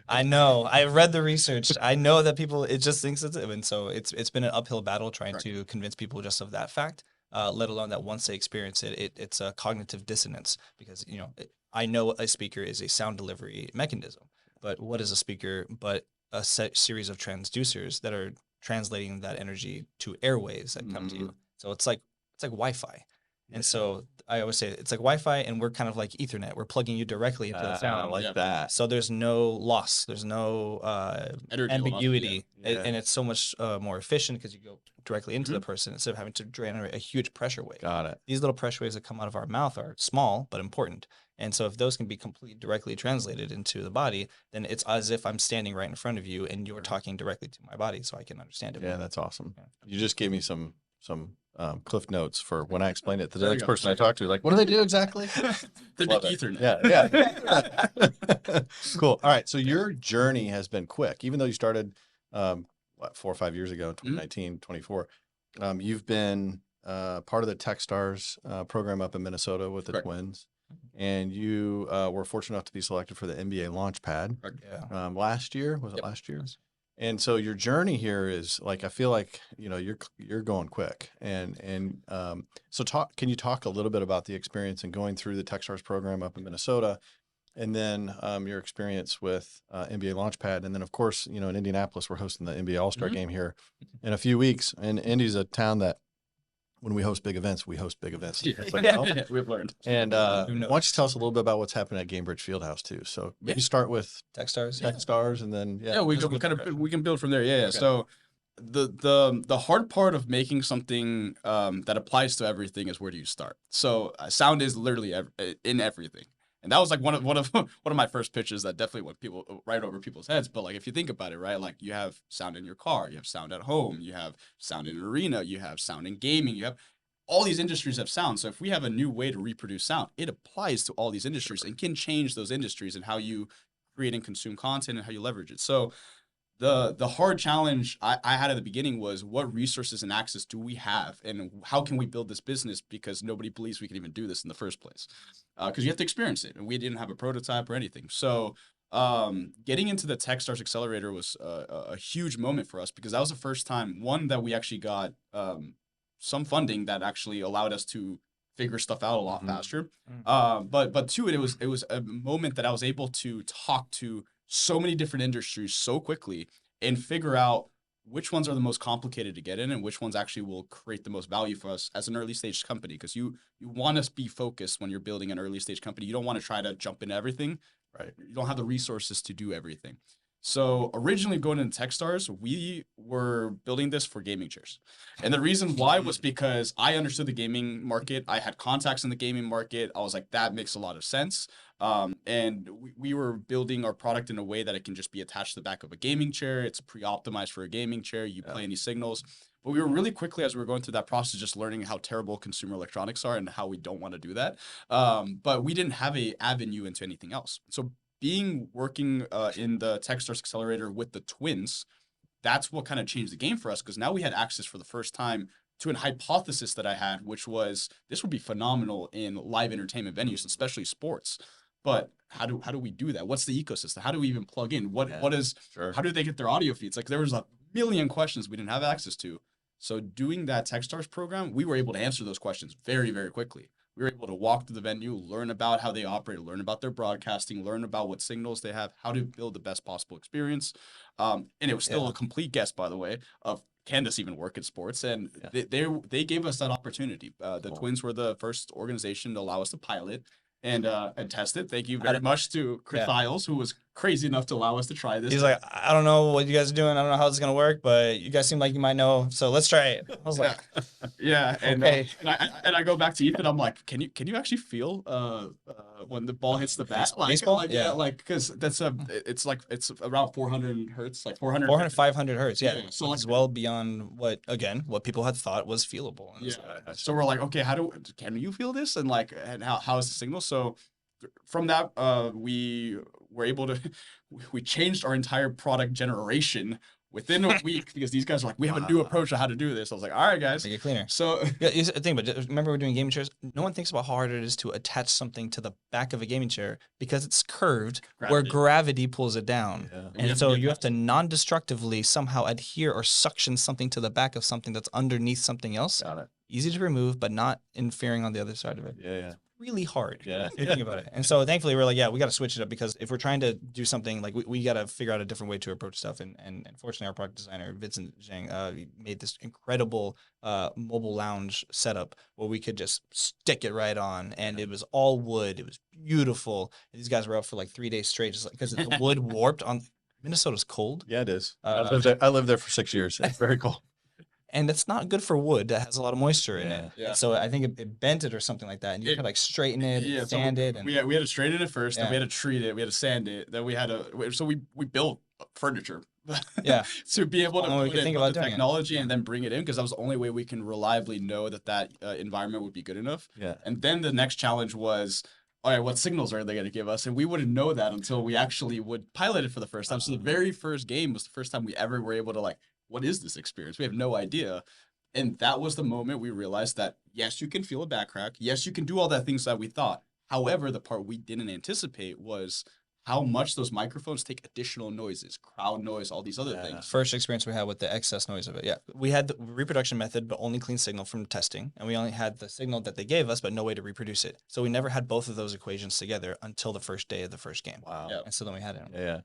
I know. I read the research. I know that people, it just thinks it's, and so it's been an uphill battle trying to convince people just of that fact, let alone that once they experience it, it's a cognitive dissonance because, you know, I know a speaker is a sound delivery mechanism, but what is a speaker but a series of transducers that are translating that energy to airwaves that come to you. So it's like Wi-Fi. And so I always say it's like Wi-Fi, and we're kind of like Ethernet. We're plugging you directly into the sound. I like that. So there's no loss. There's no ambiguity. Yeah. And it's so much more efficient because you go directly into the person instead of having to generate a huge pressure wave. Got it. These little pressure waves that come out of our mouth are small but important. And so if those can be completely directly translated into the body, then it's as if I'm standing right in front of you and you're talking directly to my body so I can understand it. Yeah, that's awesome. Yeah. You just gave me some cliff notes for when I explained it to the next person I talked to. Like, what do they do exactly? The Ethernet. Yeah. Cool. All right. So your journey has been quick, even though you started, 4 or 5 years ago, 2019, 24. You've been part of the Techstars program up in Minnesota with the Twins. And you were fortunate enough to be selected for the NBA Launchpad last year. Was it last year? And so your journey here is like, I feel like, you know, you're going quick. And so can you talk a little bit about the experience and going through the Techstars program up in Minnesota, and then your experience with NBA Launchpad, and then of course, you know, in Indianapolis, we're hosting the NBA All-Star game here in a few weeks, and Indy's a town that, when we host big events, we host big events. Yeah. Like, oh. We've learned. And why don't you tell us a little bit about what's happening at Gamebridge Fieldhouse too? So maybe start with Techstars, and then we can build from there. Yeah. Okay. So the hard part of making something that applies to everything is, where do you start? So sound is literally in everything. And that was like one of my first pitches that definitely went right over people's heads. But like, if you think about it, right, like you have sound in your car, you have sound at home, you have sound in an arena, you have sound in gaming, you have all these industries have sound. So if we have a new way to reproduce sound, it applies to all these industries and can change those industries and how you create and consume content and how you leverage it. So the hard challenge I had at the beginning was, what resources and access do we have, and how can we build this business, because nobody believes we can even do this in the first place, because you have to experience it, and we didn't have a prototype or anything. So getting into the Techstars Accelerator was a huge moment for us, because that was the first time, one, that we actually got some funding that actually allowed us to figure stuff out a lot faster. But two, it was a moment that I was able to talk to so many different industries so quickly and figure out which ones are the most complicated to get in and which ones actually will create the most value for us as an early stage company. Because you want to be focused when you're building an early stage company. You don't want to try to jump into everything, right? You don't have the resources to do everything. So originally going into Techstars, we were building this for gaming chairs. And the reason why was because I understood the gaming market. I had contacts in the gaming market. I was like, that makes a lot of sense. And we were building our product in a way that it can just be attached to the back of a gaming chair. It's pre-optimized for a gaming chair. You play any signals. But we were really quickly, as we were going through that process, just learning how terrible consumer electronics are and how we don't want to do that. But we didn't have an avenue into anything else. So working in the Techstars Accelerator with the Twins, that's what kind of changed the game for us, because now we had access for the first time to an hypothesis that I had, which was this would be phenomenal in live entertainment venues, especially sports. But how do we do that? What's the ecosystem? How do we even plug in? How do they get their audio feeds? Like, there was a million questions we didn't have access to. So doing that Techstars program, we were able to answer those questions very, very quickly. We were able to walk to the venue, learn about how they operate, learn about their broadcasting, learn about what signals they have, how to build the best possible experience. And it was still a complete guess, by the way, of, can this even work in sports? And they gave us that opportunity. The Twins were the first organization to allow us to pilot and test it. Thank you very much to Chris Isles, who was crazy enough to allow us to try this. He's like, I don't know what you guys are doing. I don't know how this is going to work, but you guys seem like you might know. So let's try it. I was like, And, okay. And I go back to Ethan. I'm like, can you actually feel when the ball hits the bat? Baseball? Because that's it's around 400 hertz, like 400, 500 hertz. Yeah. So it's well beyond what people had thought was feelable. So we're like, okay, can you feel this? And how is the signal? So from that, we were able to, we changed our entire product generation within a week, because these guys are like, we have a new approach on how to do this. I was like, all right, guys. Make it cleaner. So yeah, here's the thing, but remember we're doing gaming chairs. No one thinks about how hard it is to attach something to the back of a gaming chair because it's curved where gravity pulls it down. Yeah. And so you have to non-destructively somehow adhere or suction something to the back of something that's underneath something else. Got it. Easy to remove, but not interfering on the other side of it. Yeah. Really hard. Yeah. If you think about it. And so thankfully we're like, yeah, we got to switch it up, because if we're trying to do something like we got to figure out a different way to approach stuff. And fortunately our product designer, Vincent Zhang, made this incredible mobile lounge setup where we could just stick it right on. And it was all wood. It was beautiful. And these guys were up for like 3 days straight, just because the wood warped on. Minnesota's cold. Yeah, it is. I lived there for 6 years. It's very cold. And it's not good for wood that has a lot of moisture in it. Yeah. So I think it bent it or something like that. And you could like straighten it, sand it. And we had to straighten it first, then we had to treat it, we had to sand it, then we had to, so we built furniture. To be able to put in the technology and then bring it in, because that was the only way we can reliably know that environment would be good enough. Yeah. And then the next challenge was, all right, what signals are they going to give us? And we wouldn't know that until we actually would pilot it for the first time. So the very first game was the first time we ever were able to like, what is this experience? We have no idea. And that was the moment we realized that, yes, you can feel a back crack. Yes, you can do all that things that we thought. However, the part we didn't anticipate was how much those microphones take additional noises, crowd noise, all these other things. First experience we had with the excess noise of it. Yeah. We had the reproduction method, but only clean signal from testing. And we only had the signal that they gave us, but no way to reproduce it. So we never had both of those equations together until the first day of the first game. Wow. And so then we had it. Yeah.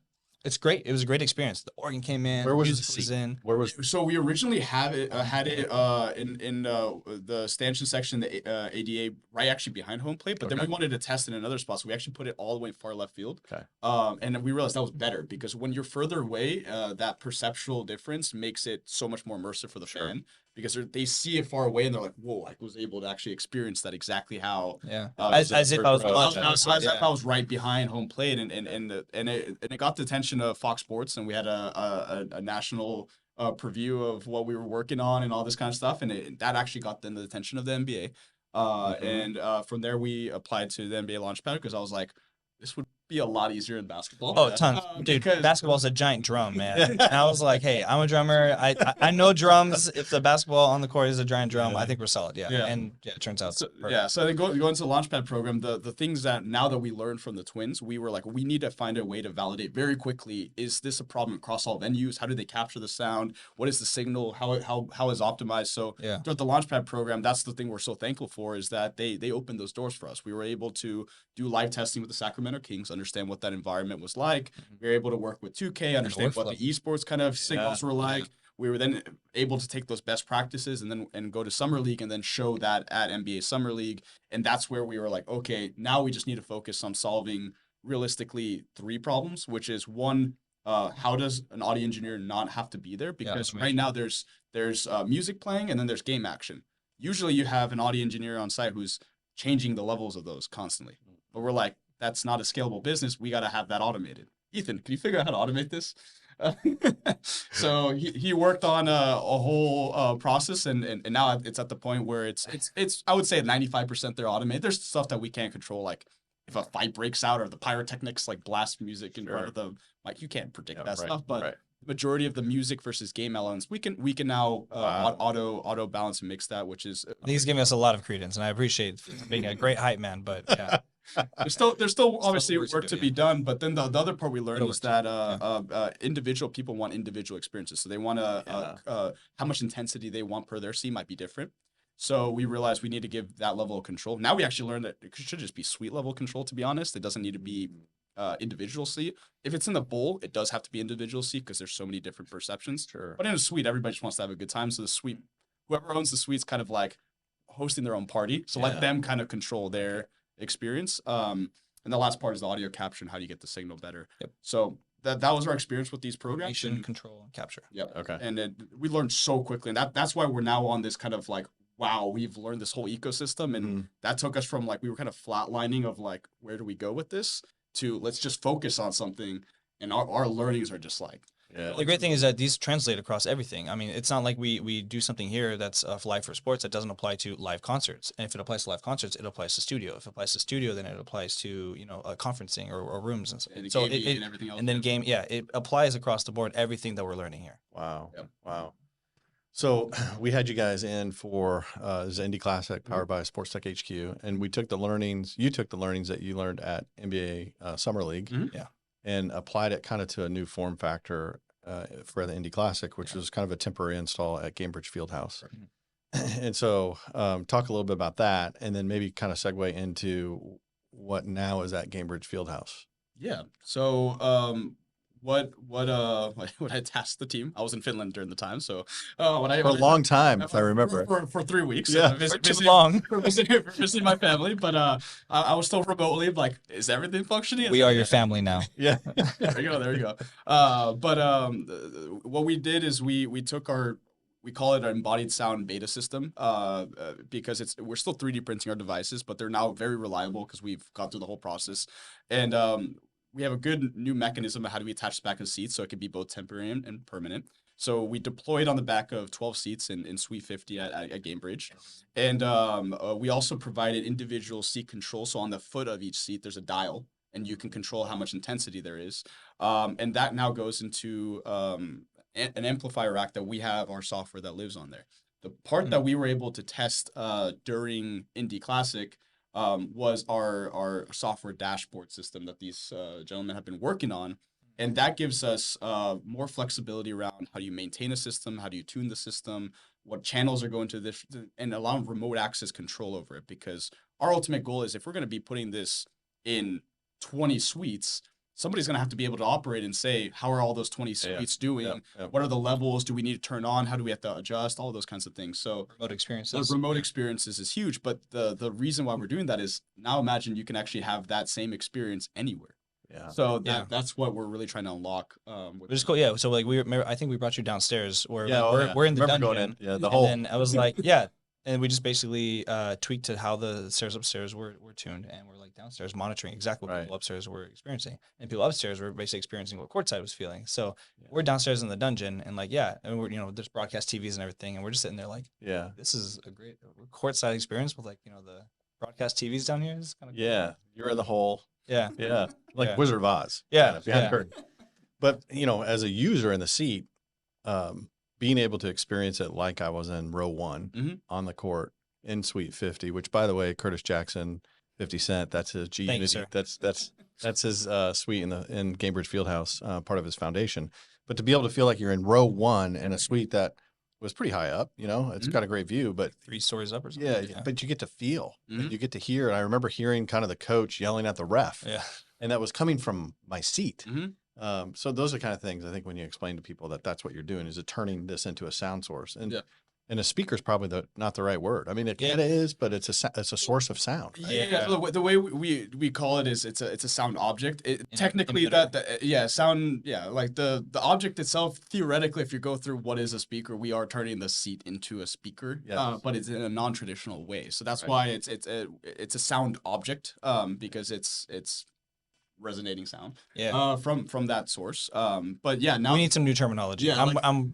It's great. It was a great experience. The organ came in. Where was music was in? Where was? So we originally had it in the stanchion section, the ADA, right actually behind home plate. But then we wanted to test in another spot, so we actually put it all the way far left field. Okay. And then we realized that was better, because when you're further away, that perceptual difference makes it so much more immersive for the fan. Because they see it far away and they're like, "Whoa!" I was able to actually experience that exactly how. Yeah. As if I was watching. As if I was right behind home plate, and it got the attention of Fox Sports, and we had a national preview of what we were working on and all this kind of stuff, and that actually got then the attention of the NBA. And from there we applied to the NBA Launchpad, because I was like, this would be a lot easier in basketball. Oh, tons. Dude, basketball's a giant drum, man. And I was like, hey, I'm a drummer. I know drums. If the basketball on the court is a giant drum, I think we're solid. Yeah. And it turns out. So then going into the Launchpad program, the things that now that we learned from the twins, we were like, we need to find a way to validate very quickly, is this a problem across all venues? How do they capture the sound? What is the signal? How is optimized? So throughout the Launchpad program, that's the thing we're so thankful for, is that they opened those doors for us. We were able to do live testing with the Sacramento Kings, understand what that environment was like. We were able to work with 2K, understand what the esports kind of signals were like. We were then able to take those best practices and go to Summer League and then show that at NBA Summer League. And that's where we were like, okay, now we just need to focus on solving realistically 3 problems, which is one, how does an audio engineer not have to be there? Because right now there's music playing and then there's game action. Usually you have an audio engineer on site who's changing the levels of those constantly. But we're like, that's not a scalable business. We got to have that automated. Ethan, can you figure out how to automate this? So he worked on a whole process, and now it's at the point where it's I would say 95% they're automated. There's stuff that we can't control, like if a fight breaks out or the pyrotechnics like blast music in front of them. Like you can't predict that stuff, but the majority of the music versus game elements we can now auto balance and mix that, which is he's giving us a lot of credence, and I appreciate being a great hype man, but yeah. There's still obviously work to be done, but then the other part we learned was that individual people want individual experiences. So they want how much intensity they want per their scene might be different. So we realized we need to give that level of control. Now we actually learned that it should just be suite level control, to be honest. It doesn't need to be individual seat. If it's in the bowl, it does have to be individual seat because there's so many different perceptions. Sure. But in a suite, everybody just wants to have a good time. So the suite, whoever owns the suite's kind of like hosting their own party. So let them kind of control their experience. And the last part is the audio capture and how do you get the signal better. So that was our experience with these programs. Control, and capture. Okay. And we learned so quickly, and that's why we're now on this kind of like, wow, we've learned this whole ecosystem, and that took us from like we were kind of flatlining of like, where do we go with this, to let's just focus on something, and our learnings are just like Yeah. The great thing is that these translate across everything. I mean, it's not like we do something here that's live for sports that doesn't apply to live concerts. And if it applies to live concerts, it applies to studio. If it applies to studio, then it applies to conferencing or rooms and so. And So gaming and everything else. and then game, it applies across the board. Everything that we're learning here. Wow. Yep. Wow. So we had you guys in for this Indie Classic powered by Sports Tech HQ, and we took the learnings. You took the learnings that you learned at NBA Summer League, Yeah, and applied it kind of to a new form factor for the Indie Classic, which was kind of a temporary install at Cambridge Fieldhouse. And so, talk a little bit about that, and then maybe kind of segue into what now is at Cambridge Fieldhouse. Yeah. So, what I tasked the team. I was in Finland during the time, so for For a long time, if I remember. for 3 weeks. Yeah. too long. visiting my family, but I was still remotely like, is everything functioning? We are your family now. Yeah. There you go. What we did is we took we call it our Embodied Sound beta system because we're still 3D printing our devices, but they're now very reliable because we've gone through the whole process. And we have a good new mechanism of how do we attach the back of the seats so it can be both temporary and permanent. So we deployed on the back of 12 seats in Suite 50 at Gamebridge. And we also provided individual seat control. So on the foot of each seat, there's a dial, and you can control how much intensity there is. And that now goes into an amplifier rack that we have our software that lives on there. The part that we were able to test during Indie Classic was our software dashboard system that these gentlemen have been working on. And that gives us more flexibility around how do you maintain a system, how do you tune the system, what channels are going to this, and a lot of remote access control over it. Because our ultimate goal is if we're going to be putting this in 20 suites, somebody's going to have to be able to operate and say, how are all those 20 suites doing? What are the levels? Do we need to turn on? How do we have to adjust? All of those kinds of things. So Remote experiences. the remote experiences is huge. But the reason why we're doing that is now imagine you can actually have that same experience anywhere. Yeah. So that's what we're really trying to unlock. Which is cool. Yeah. So like I think we brought you downstairs where Yeah, we're in the remember dungeon. going in. Yeah, the whole. And then I was like, yeah. And we just basically tweaked to how the stairs upstairs were tuned, and we're like downstairs monitoring exactly what people upstairs were experiencing, and people upstairs were basically experiencing what courtside was feeling. So we're downstairs in the dungeon, and like and we're there's broadcast TVs and everything, and we're just sitting there like, this is a great courtside experience with like the broadcast TVs down here is kind of cool. You're in the hole. Like Wizard of Oz. Kind of, But as a user in the seat, being able to experience it like I was in row 1 on the court in Suite 50, which by the way, Curtis Jackson, 50 Cent, that's his G Unity. That's his suite in Cambridge Fieldhouse, part of his foundation. But to be able to feel like you're in row 1 in a suite that was pretty high up, it's got a great view, but 3 stories up or something. Yeah, but you get to feel, you get to hear. And I remember hearing kind of the coach yelling at the ref, and that was coming from my seat. So those are kind of things I think when you explain to people that that's what you're doing is turning this into a sound source, and a speaker is probably not the right word. I mean, it kind of is, but it's a source of sound. Right? So the way we call it is it's a sound object. Technically sound. Like the object itself. Theoretically, if you go through what is a speaker, we are turning the seat into a speaker, but it's in a non-traditional way. So that's why it's a sound object because it's resonating sound from that source. But now we need some new terminology.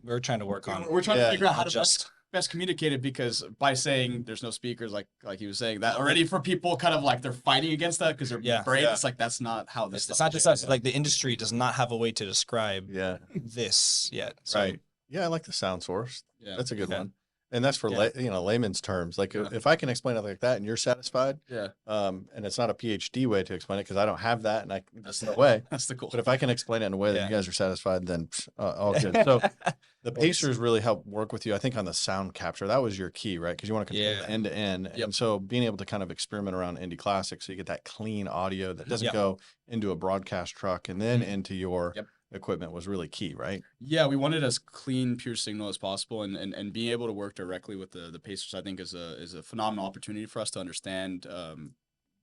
We're trying to work on. We're trying to figure out how to best communicate it, because by saying there's no speakers, like he was saying, that already for people kind of like they're fighting against that because their brain it's like that's not how this. It's not just us. Like the industry does not have a way to describe this yet. So. Right. Yeah, I like the sound source. Yeah, that's a good one. And that's for layman's terms. Like if I can explain it like that and you're satisfied, and it's not a PhD way to explain it because I don't have that, and that's the way. That's the cool. But if I can explain it in a way that you guys are satisfied, then all good. So the Pacers really help work with you, I think, on the sound capture. That was your key, right? Because you want to control the end to end, and so being able to kind of experiment around Indie Classic, so you get that clean audio that doesn't go into a broadcast truck and then into your equipment was really key, right? Yeah, we wanted as clean, pure signal as possible, and being able to work directly with the Pacers, I think, is a phenomenal opportunity for us to understand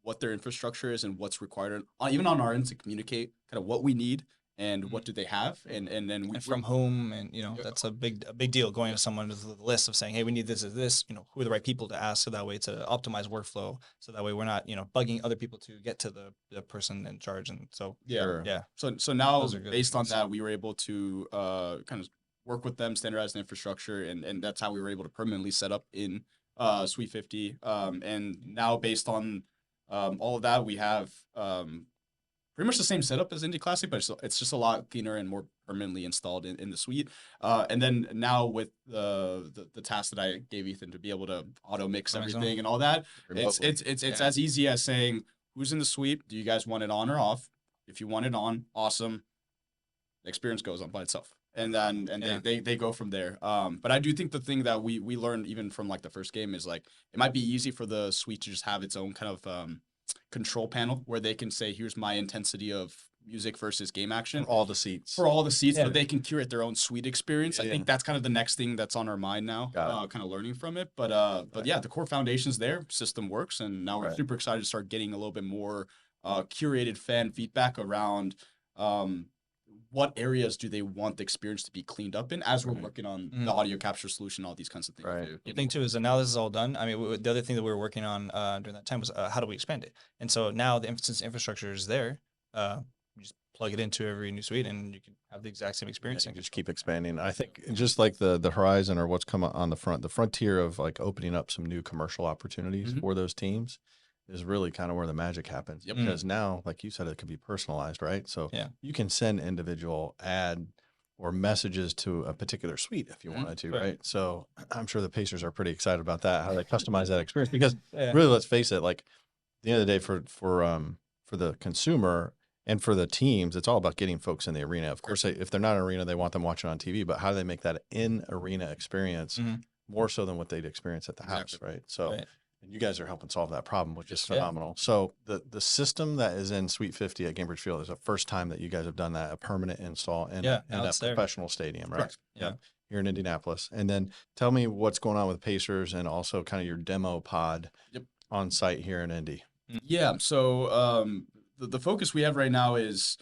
what their infrastructure is and what's required, even on our end, to communicate kind of what we need and what do they have, and then we from home, and that's a big deal. Going to someone with a list of saying, hey, we need this, who are the right people to ask, so that way to optimize workflow, so that way we're not bugging other people to get to the person in charge. And so so now based on that, we were able to kind of work with them, standardize the infrastructure, and that's how we were able to permanently set up in Suite 50. And now based on all of that, we have pretty much the same setup as Indie Classic, but it's just a lot cleaner and more permanently installed in the suite. And then now with the task that I gave Ethan to be able to auto mix everything and all that, it's as easy as saying, who's in the suite? Do you guys want it on or off? If you want it on, awesome. The experience goes on by itself. And then they go from there. But I do think the thing that we learned even from like the first game is like it might be easy for the suite to just have its own kind of control panel where they can say, here's my intensity of music versus game action for all the seats, but they can curate their own suite experience. I think that's kind of the next thing that's on our mind now, kind of learning from it. But yeah, the core foundation's there, system works, and now we're super excited to start getting a little bit more curated fan feedback around what areas do they want the experience to be cleaned up in as we're working on the audio capture solution, all these kinds of things. The thing too is that now this is all done. I mean, the other thing that we were working on during that time was how do we expand it? And so now since the infrastructure is there, you just plug it into every new suite and you can have the exact same experience. And just keep expanding. I think just like the horizon or what's come on the frontier of like opening up some new commercial opportunities for those teams is really kind of where the magic happens. Because now, like you said, it can be personalized, right? So you can send individual ad or messages to a particular suite if you wanted to, right? So I'm sure the Pacers are pretty excited about that, how they customize that experience. Because really, let's face it, like at the end of the day, for the consumer and for the teams, it's all about getting folks in the arena. Of course, if they're not in an arena, they want them watching on TV, but how do they make that in-arena experience more so than what they'd experience at the house, right? So and you guys are helping solve that problem, which is phenomenal. So the system that is in Suite 50 at Gainbridge Field is the first time that you guys have done that, a permanent install in a professional stadium, right? Correct. Yeah. Here in Indianapolis. And then tell me what's going on with Pacers and also kind of your demo pod on site here in Indy. Yeah. So the focus we have right now is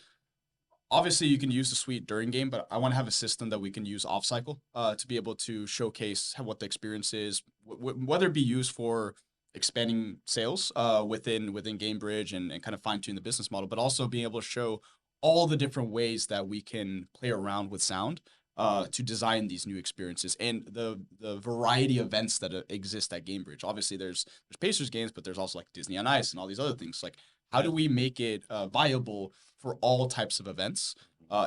obviously you can use the suite during game, but I want to have a system that we can use off cycle to be able to showcase what the experience is, whether it be used for expanding sales within Gainbridge and kind of fine tune the business model, but also being able to show all the different ways that we can play around with sound to design these new experiences and the variety of events that exist at Gainbridge. Obviously there's Pacers games, but there's also like Disney on Ice and all these other things. Like how do we make it viable for all types of events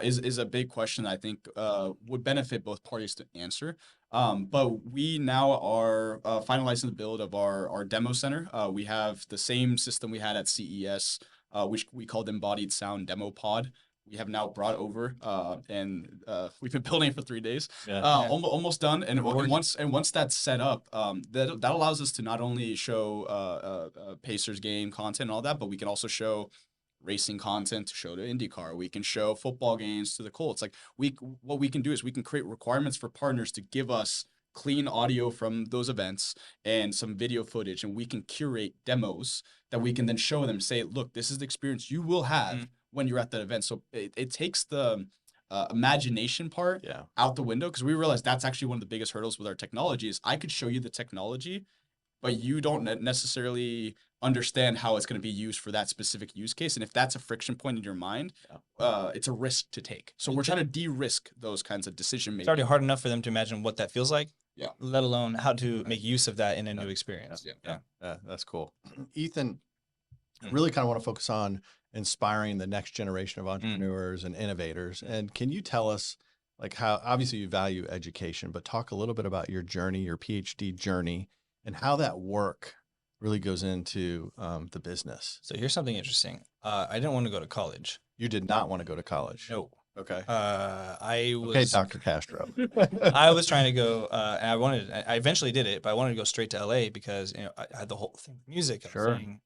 is a big question I think would benefit both parties to answer. But we now are finalizing the build of our demo center. We have the same system we had at CES, which we called Embodied Sound Demo Pod. We have now brought over, and we've been building it for 3 days. Almost done. And once that's set up, that allows us to not only show Pacers game content and all that, but we can also show racing content to show to IndyCar. We can show football games to the Colts. Like what we can do is we can create requirements for partners to give us clean audio from those events and some video footage, and we can curate demos that we can then show them, say, look, this is the experience you will have when you're at that event. So it takes the imagination part out the window, because we realized that's actually one of the biggest hurdles with our technology is I could show you the technology, but you don't necessarily understand how it's going to be used for that specific use case. And if that's a friction point in your mind, it's a risk to take. So we're trying to de-risk those kinds of decision making. It's already hard enough for them to imagine what that feels like, let alone how to make use of that in a new experience. That's cool. Ethan, I really kind of want to focus on inspiring the next generation of entrepreneurs and innovators. And can you tell us, like, how obviously you value education, but talk a little bit about your journey, your PhD journey, and how that work really goes into the business. So here's something interesting. I didn't want to go to college. You did not want to go to college? No. Okay. I was. Okay, Dr. Castro. I was trying to go, and I eventually did it, but I wanted to go straight to LA because I had the whole thing with music. I was saying,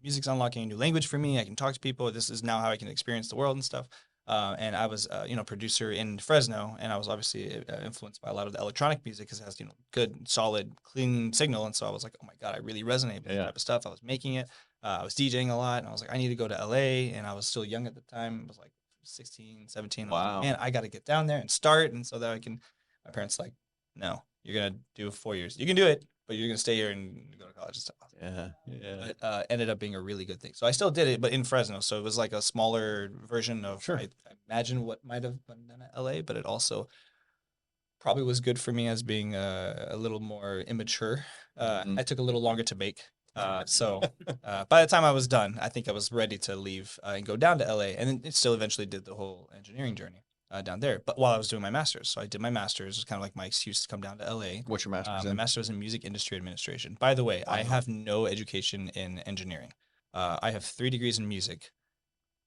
music's unlocking a new language for me. I can talk to people. This is now how I can experience the world and stuff. And I was, producer in Fresno, and I was obviously influenced by a lot of the electronic music because it has, good, solid, clean signal. And so I was like, oh my God, I really resonate with that type of stuff. I was making it. I was DJing a lot, and I was like, I need to go to LA. And I was still young at the time. I was like 16, 17. Wow. Man, I got to get down there and start. And so that my parents like, no, you're going to do 4 years. You can do it, but you're going to stay here and go to college and stuff. Yeah. But ended up being a really good thing. So I still did it, but in Fresno. So it was like a smaller version of, I imagine what might have been done at LA, but it also probably was good for me as being a little more immature. I took a little longer to make. So by the time I was done, I think I was ready to leave and go down to LA, and then it still eventually did the whole engineering journey down there. But while I was doing my master's, so I did my master's. It was kind of like my excuse to come down to LA. What's your master's in? My master's in music industry administration. By the way, I have no education in engineering. I have 3 degrees in music,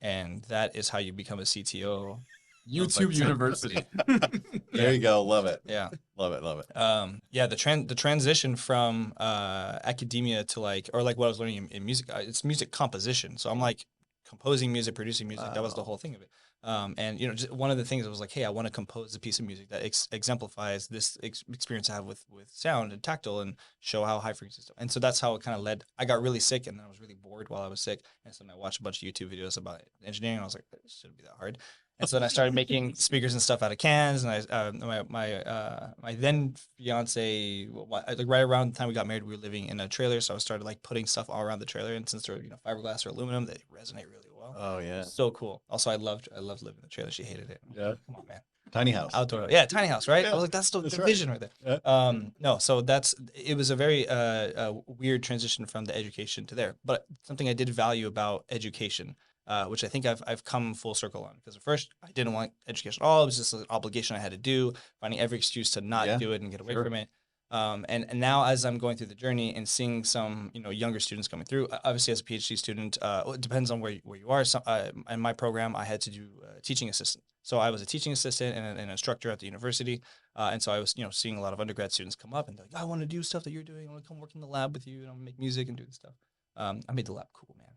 and that is how you become a CTO. YouTube University. There you go. Love it. Yeah. Love it. Yeah, the transition from academia to like what I was learning in music, it's music composition. So I'm like composing music, producing music. That was the whole thing of it. And just one of the things I was like, hey, I want to compose a piece of music that exemplifies this experience I have with sound and tactile, and show how high frequency stuff. And so that's how it kind of led. I got really sick, and then I was really bored while I was sick, and so then I watched a bunch of YouTube videos about engineering, and I was like, it shouldn't be that hard. And so then I started making speakers and stuff out of cans, and my then fiance, like right around the time we got married, we were living in a trailer, so I started like putting stuff all around the trailer, and since they're fiberglass or aluminum, they resonate really well. Oh yeah, so cool. Also, I loved living in the trailer. She hated it. Yeah, come on, man. Tiny house, outdoor. Yeah, tiny house, right? Yeah. I was like, that's the That's vision right there. Yeah. No, so it was a very weird transition from the education to there, but something I did value about education. Which I think I've come full circle on, because at first I didn't want education at all. It was just an obligation I had to do, finding every excuse to not do it and get away from it. And now as I'm going through the journey and seeing some younger students coming through, obviously as a PhD student, it depends on where you are. So, in my program, I had to do teaching assistant. So I was a teaching assistant and an instructor at the university, and so I was seeing a lot of undergrad students come up and they're like, I want to do stuff that you're doing. I want to come work in the lab with you and make music and do this stuff. I made the lab cool, man.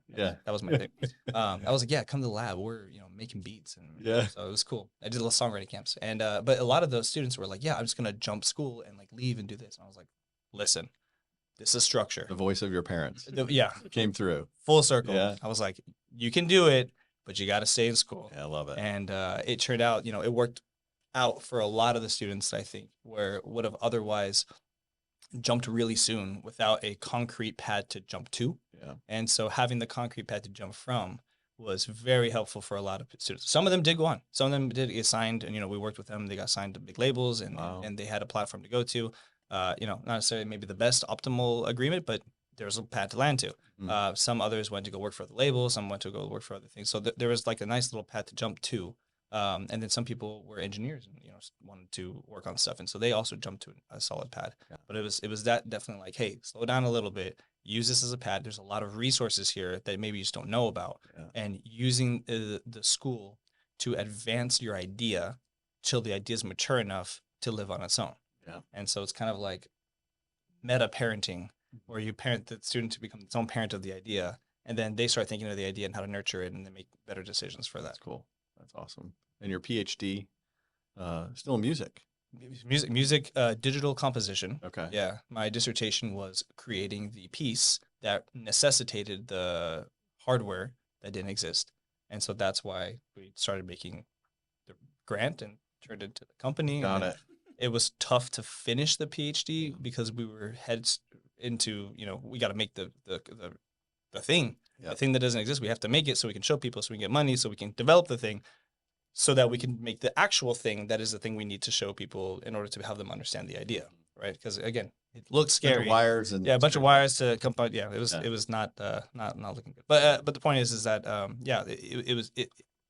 That was my thing. I was like, yeah, come to the lab. We're making beats, and so it was cool. I did a little songwriting camps, and but a lot of those students were like, yeah, I'm just gonna jump school and like leave and do this. And I was like, listen, this is structure. The voice of your parents. Came through full circle. Yeah. I was like, you can do it, but you got to stay in school. Yeah, I love it. And it turned out, it worked out for a lot of the students, I think, where would have otherwise jumped really soon without a concrete pad to jump to. Yeah. And so having the concrete pad to jump from was very helpful for a lot of students. Some of them did go on. Some of them did get signed, and we worked with them. They got signed to big labels, and they had a platform to go to. Not necessarily maybe the best optimal agreement, but there was a pad to land to. Some others went to go work for the label. Some went to go work for other things. So there was like a nice little pad to jump to. And then some people were engineers and wanted to work on stuff, and so they also jumped to a solid pad. Yeah. But it was that definitely like, hey, slow down a little bit. Use this as a pad. There's a lot of resources here that maybe you just don't know about, and using the school to advance your idea till the idea is mature enough to live on its own. Yeah. And so it's kind of like meta parenting, where you parent the student to become its own parent of the idea, and then they start thinking of the idea and how to nurture it, and then make better decisions for that. That's cool. That's awesome. And your PhD, still in music. Music, digital composition. Okay. Yeah. My dissertation was creating the piece that necessitated the hardware that didn't exist. And so that's why we started making the grant and turned it into the company. Got it. It was tough to finish the PhD because we were heads into, we got to make the thing. Yep. The thing that doesn't exist, we have to make it so we can show people, so we can get money, so we can develop the thing, so that we can make the actual thing that is the thing we need to show people in order to have them understand the idea, right? Because again, it looks scary. Bunch of wires and a bunch of wires to come. Yeah, it was not looking good. But the point is that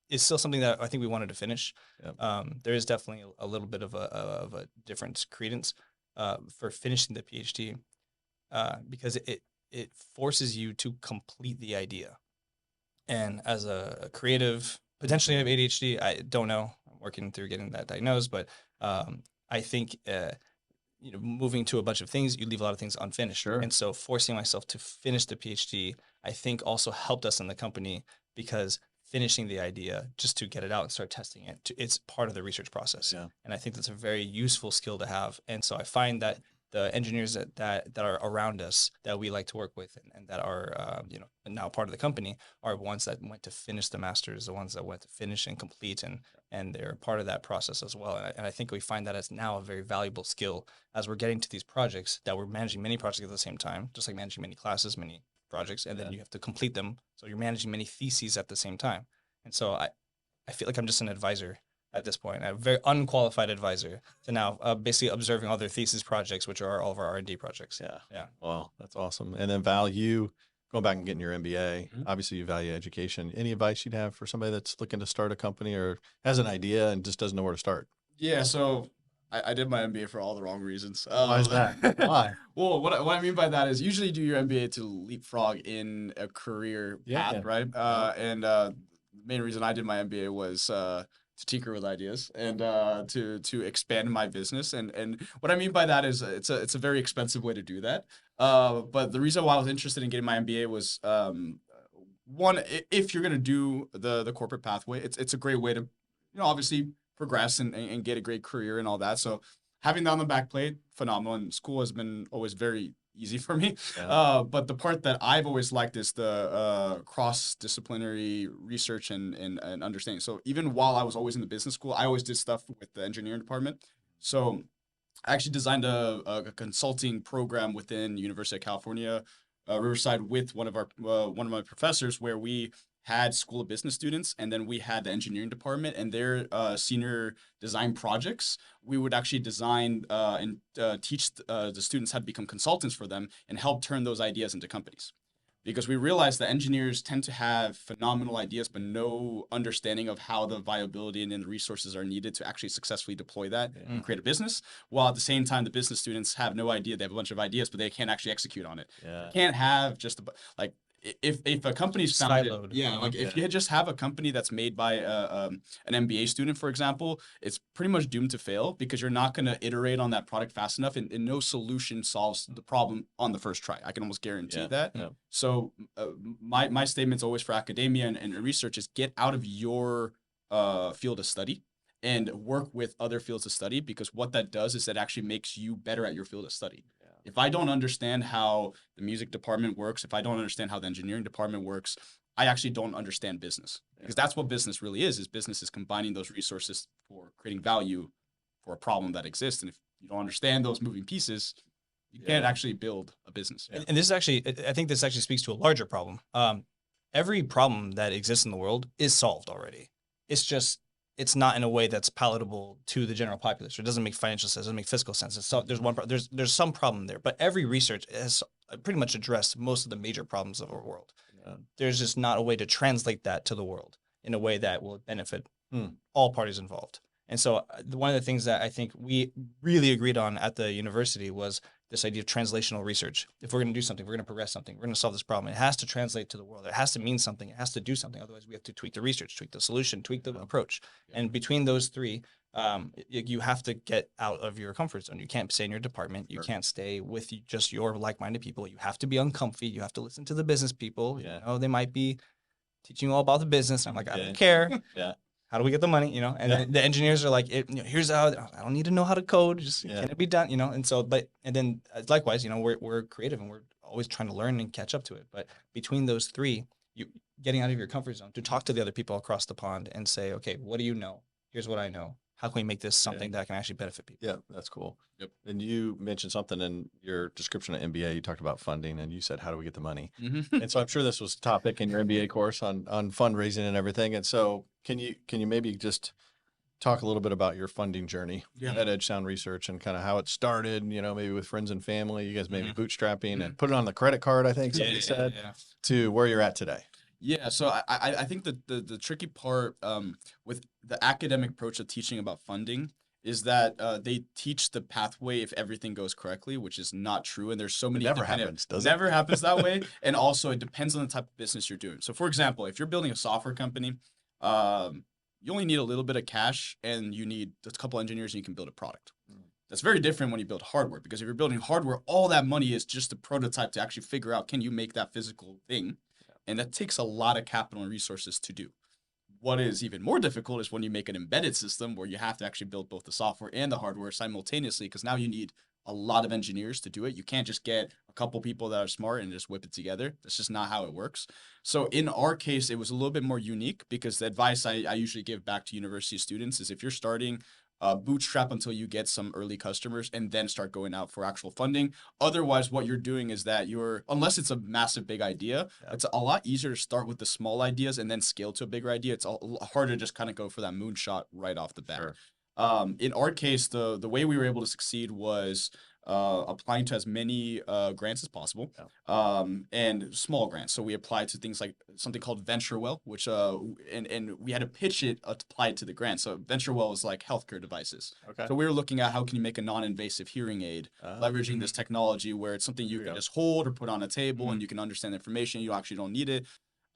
it's still something that I think we wanted to finish. Yep. There is definitely a little bit of a different credence for finishing the PhD because it forces you to complete the idea. And as a creative, potentially I have ADHD, I don't know. I'm working through getting that diagnosed, but I think moving to a bunch of things, you leave a lot of things unfinished. Sure. And so forcing myself to finish the PhD, I think also helped us in the company, because finishing the idea just to get it out and start testing it, it's part of the research process. Yeah. And I think that's a very useful skill to have. And so I find that the engineers that are around us that we like to work with and that are now part of the company are ones that went to finish the masters, the ones that went to finish and complete, and they're part of that process as well. And I think we find that as now a very valuable skill as we're getting to these projects, that we're managing many projects at the same time, just like managing many classes, many projects, and then you have to complete them. So you're managing many theses at the same time. And so I feel like I'm just an advisor at this point, a very unqualified advisor to now basically observing other thesis projects, which are all of our R&D projects. Yeah. Well, that's awesome. And then Val, you going back and getting your MBA, obviously you value education. Any advice you'd have for somebody that's looking to start a company or has an idea and just doesn't know where to start? Yeah. So I did my MBA for all the wrong reasons. Why is that? Why? Well, what I mean by that is usually do your MBA to leapfrog in a career path, right? And the main reason I did my MBA was to tinker with ideas and to expand my business. And what I mean by that is it's a very expensive way to do that. But the reason why I was interested in getting my MBA was one, if you're gonna do the corporate pathway, it's a great way to obviously progress and get a great career and all that. So having that on the back plate, phenomenal. And school has been always very easy for me. But the part that I've always liked is the cross-disciplinary research and understanding. So even while I was always in the business school, I always did stuff with the engineering department. So I actually designed a consulting program within University of California, Riverside, with one of my professors, where we had School of Business students, and then we had the engineering department and their senior design projects. We would actually design and teach the students how to become consultants for them and help turn those ideas into companies. Because we realized that engineers tend to have phenomenal ideas, but no understanding of how the viability and the resources are needed to actually successfully deploy that and create a business. While at the same time, the business students have no idea. They have a bunch of ideas, but they can't actually execute on it. You can't have just if a company's founded, if you just have a company that's made by an MBA student, for example, it's pretty much doomed to fail because you're not going to iterate on that product fast enough, and no solution solves the problem on the first try. I can almost guarantee that. So my statements always for academia and research is get out of your field of study and work with other fields of study, because what that does is it actually makes you better at your field of study. If I don't understand how the music department works, if I don't understand how the engineering department works, I actually don't understand business. Because that's what business really is business is combining those resources for creating value for a problem that exists. And if you don't understand those moving pieces, you can't actually build a business. And this is actually, I think this actually speaks to a larger problem. Every problem that exists in the world is solved already. It's not in a way that's palatable to the general populace. It doesn't make financial sense. It doesn't make fiscal sense. There's some problem there, but every research has pretty much addressed most of the major problems of our world. There's just not a way to translate that to the world in a way that will benefit all parties involved. And so one of the things that I think we really agreed on at the university was this idea of translational research. If we're going to do something, we're going to progress something, we're going to solve this problem, it has to translate to the world. It has to mean something. It has to do something. Otherwise, we have to tweak the research, tweak the solution, tweak the approach. And between those three, you have to get out of your comfort zone. You can't stay in your department. You can't stay with just your like-minded people. You have to be uncomfy. You have to listen to the business people. You know, they might be teaching you all about the business. I'm like, I don't care. How do we get the money? And the engineers are like, here's how. I don't need to know how to code. Just can it be done? And so, and then likewise, we're creative and we're always trying to learn and catch up to it. But between those three, you getting out of your comfort zone to talk to the other people across the pond and say, okay, what do you know? Here's what I know. How can we make this something that can actually benefit people? Yeah, that's cool. Yep. And you mentioned something in your description of MBA. You talked about funding, and you said, "How do we get the money?" And so I'm sure this was a topic in your MBA course on fundraising and everything. And so can you maybe just talk a little bit about your funding journey at Edge Sound Research and kind of how it started? Maybe with friends and family. You guys maybe bootstrapping and put it on the credit card. I think somebody said to where you're at today. Yeah, so I think the tricky part with the academic approach of teaching about funding is that they teach the pathway if everything goes correctly, which is not true. And there's so many never happens that way. And also it depends on the type of business you're doing. So for example, if you're building a software company, you only need a little bit of cash and you need a couple engineers and you can build a product. That's very different when you build hardware, because if you're building hardware, all that money is just a prototype to actually figure out, can you make that physical thing? And that takes a lot of capital and resources to do. What is even more difficult is when you make an embedded system where you have to actually build both the software and the hardware simultaneously, because now you need a lot of engineers to do it. You can't just get a couple people that are smart and just whip it together. That's just not how it works. So in our case, it was a little bit more unique because the advice I usually give back to university students is if you're starting bootstrap until you get some early customers and then start going out for actual funding. Otherwise, what you're doing is that unless it's a massive big idea, it's a lot easier to start with the small ideas and then scale to a bigger idea. It's a lot harder to just kind of go for that moonshot right off the bat. Sure. In our case, the way we were able to succeed was applying to as many grants as possible, and small grants. So we applied to things like something called VentureWell, which and we had to pitch it applied to the grant. So VentureWell is like healthcare devices. Okay. So we were looking at how can you make a non-invasive hearing aid, leveraging this technology where it's something you can just hold or put on a table and you can understand the information. You actually don't need it.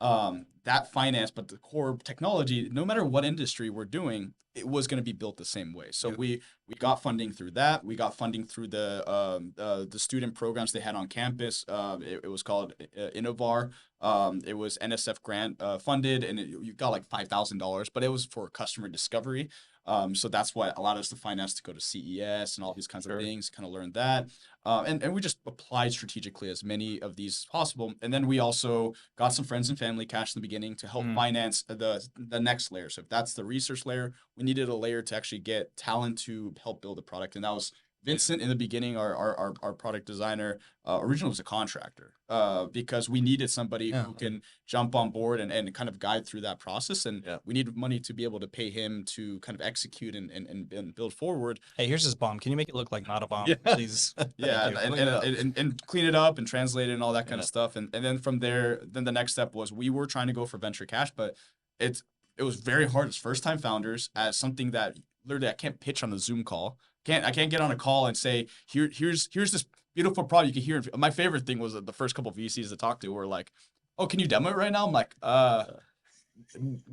That finance, but the core technology, no matter what industry we're doing, it was going to be built the same way. So we got funding through that. We got funding through the student programs they had on campus. It was called Innovar. It was NSF grant funded, and you got like $5,000, but it was for customer discovery. So that's what allowed us to finance to go to CES and all these kinds of things, kind of learned that. And we just applied strategically as many of these as possible. And then we also got some friends and family cash in the beginning to help finance the next layer. So if that's the research layer, we needed a layer to actually get talent to help build the product. And that was Vincent in the beginning, our product designer, originally was a contractor because we needed somebody who can jump on board and kind of guide through that process. And we needed money to be able to pay him to kind of execute and build forward. Hey, here's this bomb. Can you make it look like not a bomb, please? And clean it up and translate it and all that kind of stuff. And then from there, then the next step was we were trying to go for venture cash, but it was very hard as first-time founders as something that literally I can't pitch on the Zoom call. I can't get on a call and say, here's this beautiful product you can hear. My favorite thing was that the first couple of VCs to talk to were like, oh, can you demo it right now? I'm like,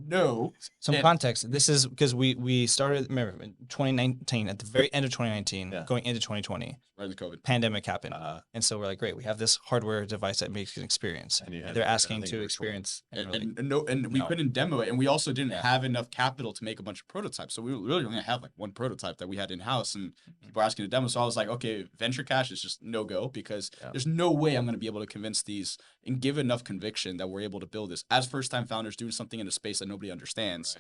no. Some context. This is because we started, remember, in 2019, at the very end of 2019, going into 2020. Right in the COVID. Pandemic happened. And so we're like, great, we have this hardware device that makes an experience. And they're asking to experience. And we couldn't demo it. And we also didn't have enough capital to make a bunch of prototypes. So we really only have like one prototype that we had in-house and people were asking to demo. So I was like, okay, venture cash is just no-go because there's no way I'm going to be able to convince these and give enough conviction that we're able to build this as first-time founders doing something in a space that nobody understands.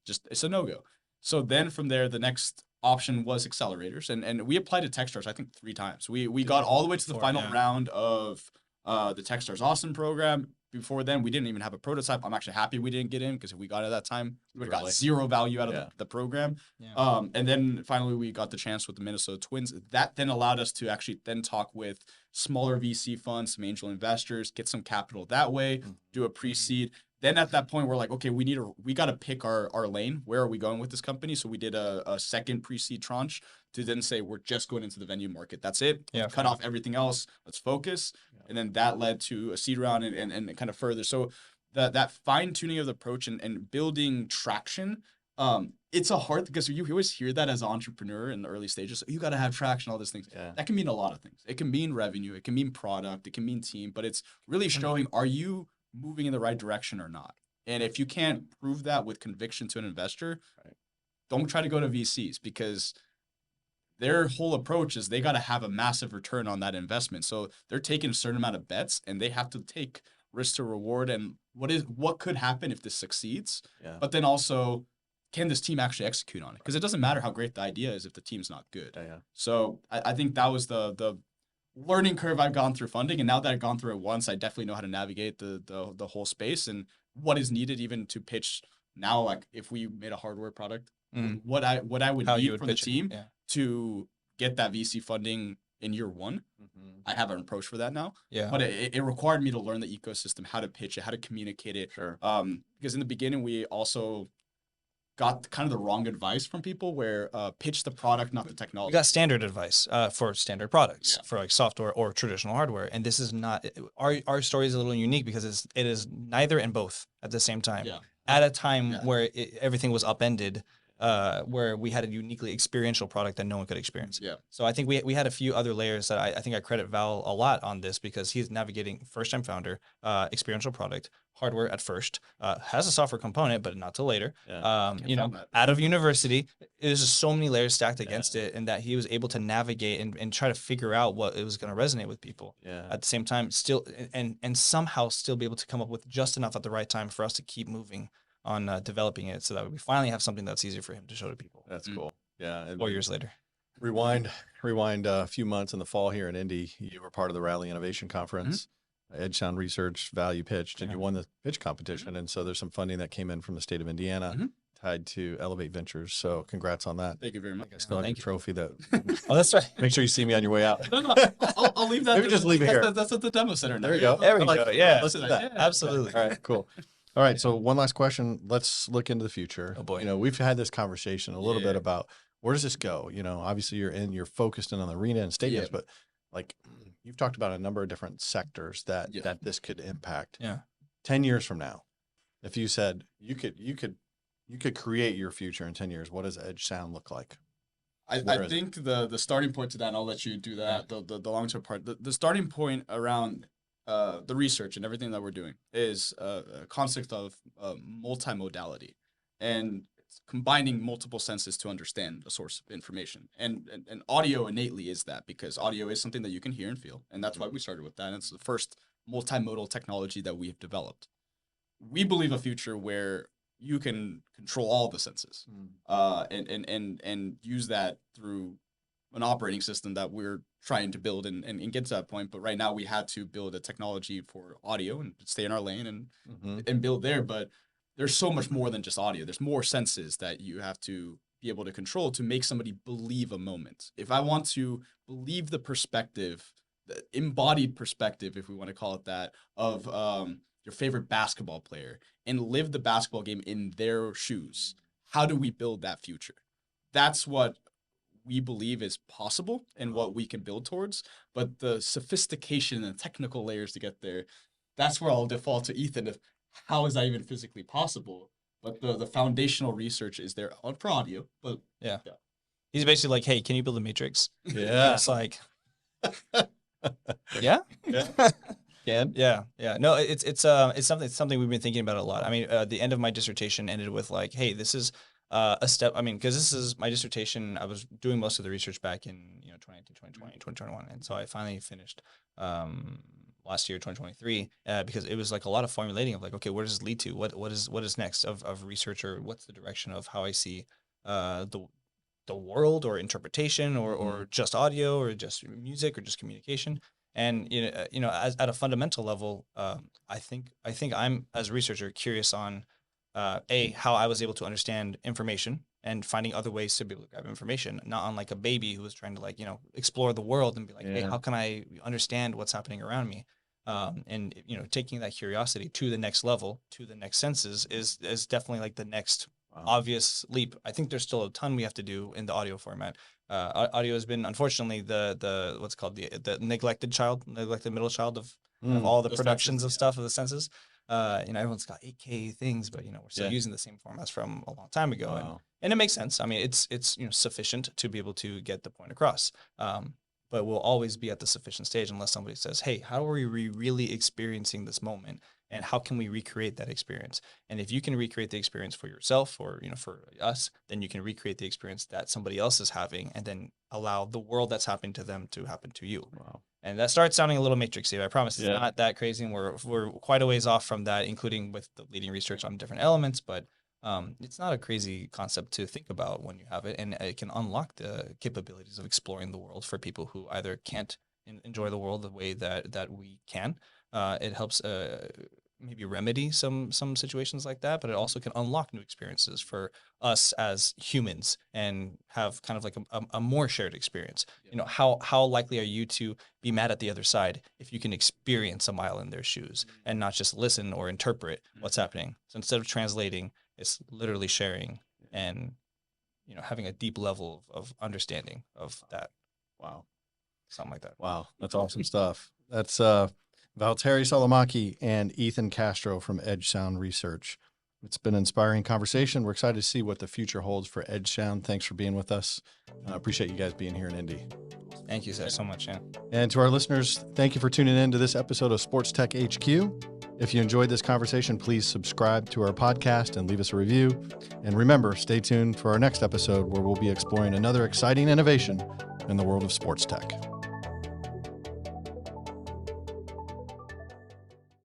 Just it's a no-go. So then from there, the next option was accelerators, and we applied to Techstars I think 3 times. We got all the way to the final round of the Techstars Austin program. Before then, we didn't even have a prototype. I'm actually happy we didn't get in because if we got it at that time, we would have got zero value out of the program. And then finally, we got the chance with the Minnesota Twins. That then allowed us to actually then talk with smaller VC funds, some angel investors, get some capital that way, do a pre-seed. Then at that point, we're like, okay, we got to pick our lane. Where are we going with this company? So we did a second pre-seed tranche to then say, we're just going into the venue market. That's it. Cut off everything else. Let's focus. And then that led to a seed round and kind of further. So that fine tuning of the approach and building traction, it's a hard, because you always hear that as an entrepreneur in the early stages. You got to have traction, all these things. That can mean a lot of things. It can mean revenue. It can mean product. It can mean team. But it's really showing, are you moving in the right direction or not? And if you can't prove that with conviction to an investor, don't try to go to VCs because their whole approach is they got to have a massive return on that investment. So they're taking a certain amount of bets and they have to take risk to reward and what could happen if this succeeds. But then also, can this team actually execute on it? Because it doesn't matter how great the idea is if the team's not good. So I think that was the learning curve I've gone through funding, and now that I've gone through it once, I definitely know how to navigate the whole space and what is needed even to pitch now. Like if we made a hardware product, what I would need from the team to get that VC funding in year 1. I have an approach for that now. But it required me to learn the ecosystem, how to pitch it, how to communicate it. Because in the beginning, we also got kind of the wrong advice from people where pitch the product, not the technology. We got standard advice for standard products for like software or traditional hardware. And this is not, our story is a little unique because it is neither and both at the same time. At a time where everything was upended, where we had a uniquely experiential product that no one could experience. Yeah. So I think we had a few other layers that I think I credit Val a lot on this, because he's navigating first-time founder, experiential product, hardware at first, has a software component, but not till later. Yeah. Out of university, there's just so many layers stacked against it, and that he was able to navigate and try to figure out what it was going to resonate with people. Yeah. At the same time, still and somehow still be able to come up with just enough at the right time for us to keep moving on developing it, so that we finally have something that's easier for him to show to people. That's cool. Yeah. And 4 years later. Rewind a few months in the fall here in Indy. You were part of the Rally Innovation Conference. Edge Sound Research Value pitched, and you won the pitch competition. And so there's some funding that came in from the state of Indiana tied to Elevate Ventures. So congrats on that. Thank you very much. I still have a trophy that. Oh, that's right. Make sure you see me on your way out. No, I'll leave that. Maybe just leave it here. That's at the demo center now. There you go. There we go. Yeah, Listen to that. absolutely. All right, cool. All right, so one last question. Let's look into the future. Oh boy. You know, we've had this conversation a little bit about where does this go? You know, obviously you're focused in on the arena and stadiums, but like you've talked about a number of different sectors that this could impact. Yeah. 10 years from now, if you said you could create your future in 10 years, what does Edge Sound look like? I think the starting point to that, and I'll let you do that, the long-term part, the starting point around the research and everything that we're doing is a concept of multimodality, and it's combining multiple senses to understand a source of information. And audio innately is that, because audio is something that you can hear and feel, and that's why we started with that. And it's the first multimodal technology that we've developed. We believe a future where you can control all the senses, and use that through an operating system that we're trying to build and get to that point. But right now we had to build a technology for audio and stay in our lane and build there. But there's so much more than just audio. There's more senses that you have to be able to control to make somebody believe a moment. If I want to believe the perspective, the embodied perspective, if we want to call it that, of your favorite basketball player, and live the basketball game in their shoes, how do we build that future? That's what we believe is possible and what we can build towards. But the sophistication and technical layers to get there, that's where I'll default to Ethan of how is that even physically possible? But the foundational research is there for audio. But yeah. He's basically like, hey, can you build a matrix? Yeah. It's like, yeah. Can. Yeah. No, it's something we've been thinking about a lot. I mean, the end of my dissertation ended with like, hey, this is a step. I mean, because this is my dissertation. I was doing most of the research back in 2019, 2020, 2021, and so I finally finished last year, 2023, because it was like a lot of formulating of like, okay, where does this lead to? What is next of research, or what's the direction of how I see the world, or interpretation, or just audio, or just music, or just communication. And as at a fundamental level, I think I'm, as a researcher, curious on how I was able to understand information and finding other ways to be able to grab information, not unlike a baby who was trying to explore the world and be like, hey, how can I understand what's happening around me? And taking that curiosity to the next level, to the next senses is definitely like the next obvious leap. I think there's still a ton we have to do in the audio format. Audio has been, unfortunately, the what's called the neglected middle child of all the productions of stuff of the senses. Everyone's got 8K things, but we're still using the same formats from a long time ago, and it makes sense. I mean, it's sufficient to be able to get the point across. But we'll always be at the sufficient stage unless somebody says, hey, how are we really experiencing this moment? And how can we recreate that experience? And if you can recreate the experience for yourself, or for us, then you can recreate the experience that somebody else is having, and then allow the world that's happening to them to happen to you. Wow. And that starts sounding a little matrixy. I promise it's not that crazy, and we're quite a ways off from that, including with the leading research on different elements. But it's not a crazy concept to think about when you have it, and it can unlock the capabilities of exploring the world for people who either can't enjoy the world the way that we can. It helps maybe remedy some situations like that, but it also can unlock new experiences for us as humans and have kind of like a more shared experience. How likely are you to be mad at the other side if you can experience a mile in their shoes and not just listen or interpret what's happening? So instead of translating, it's literally sharing and having a deep level of understanding of that. Wow. Something like that. Wow. That's awesome stuff. That's Valtteri Salomaki and Ethan Castro from Edge Sound Research. It's been an inspiring conversation. We're excited to see what the future holds for Edge Sound. Thanks for being with us. Appreciate you guys being here in Indy. Thank you so much. Yeah. And to our listeners, thank you for tuning in to this episode of Sports Tech HQ. If you enjoyed this conversation, please subscribe to our podcast and leave us a review. And remember, stay tuned for our next episode where we'll be exploring another exciting innovation in the world of sports tech.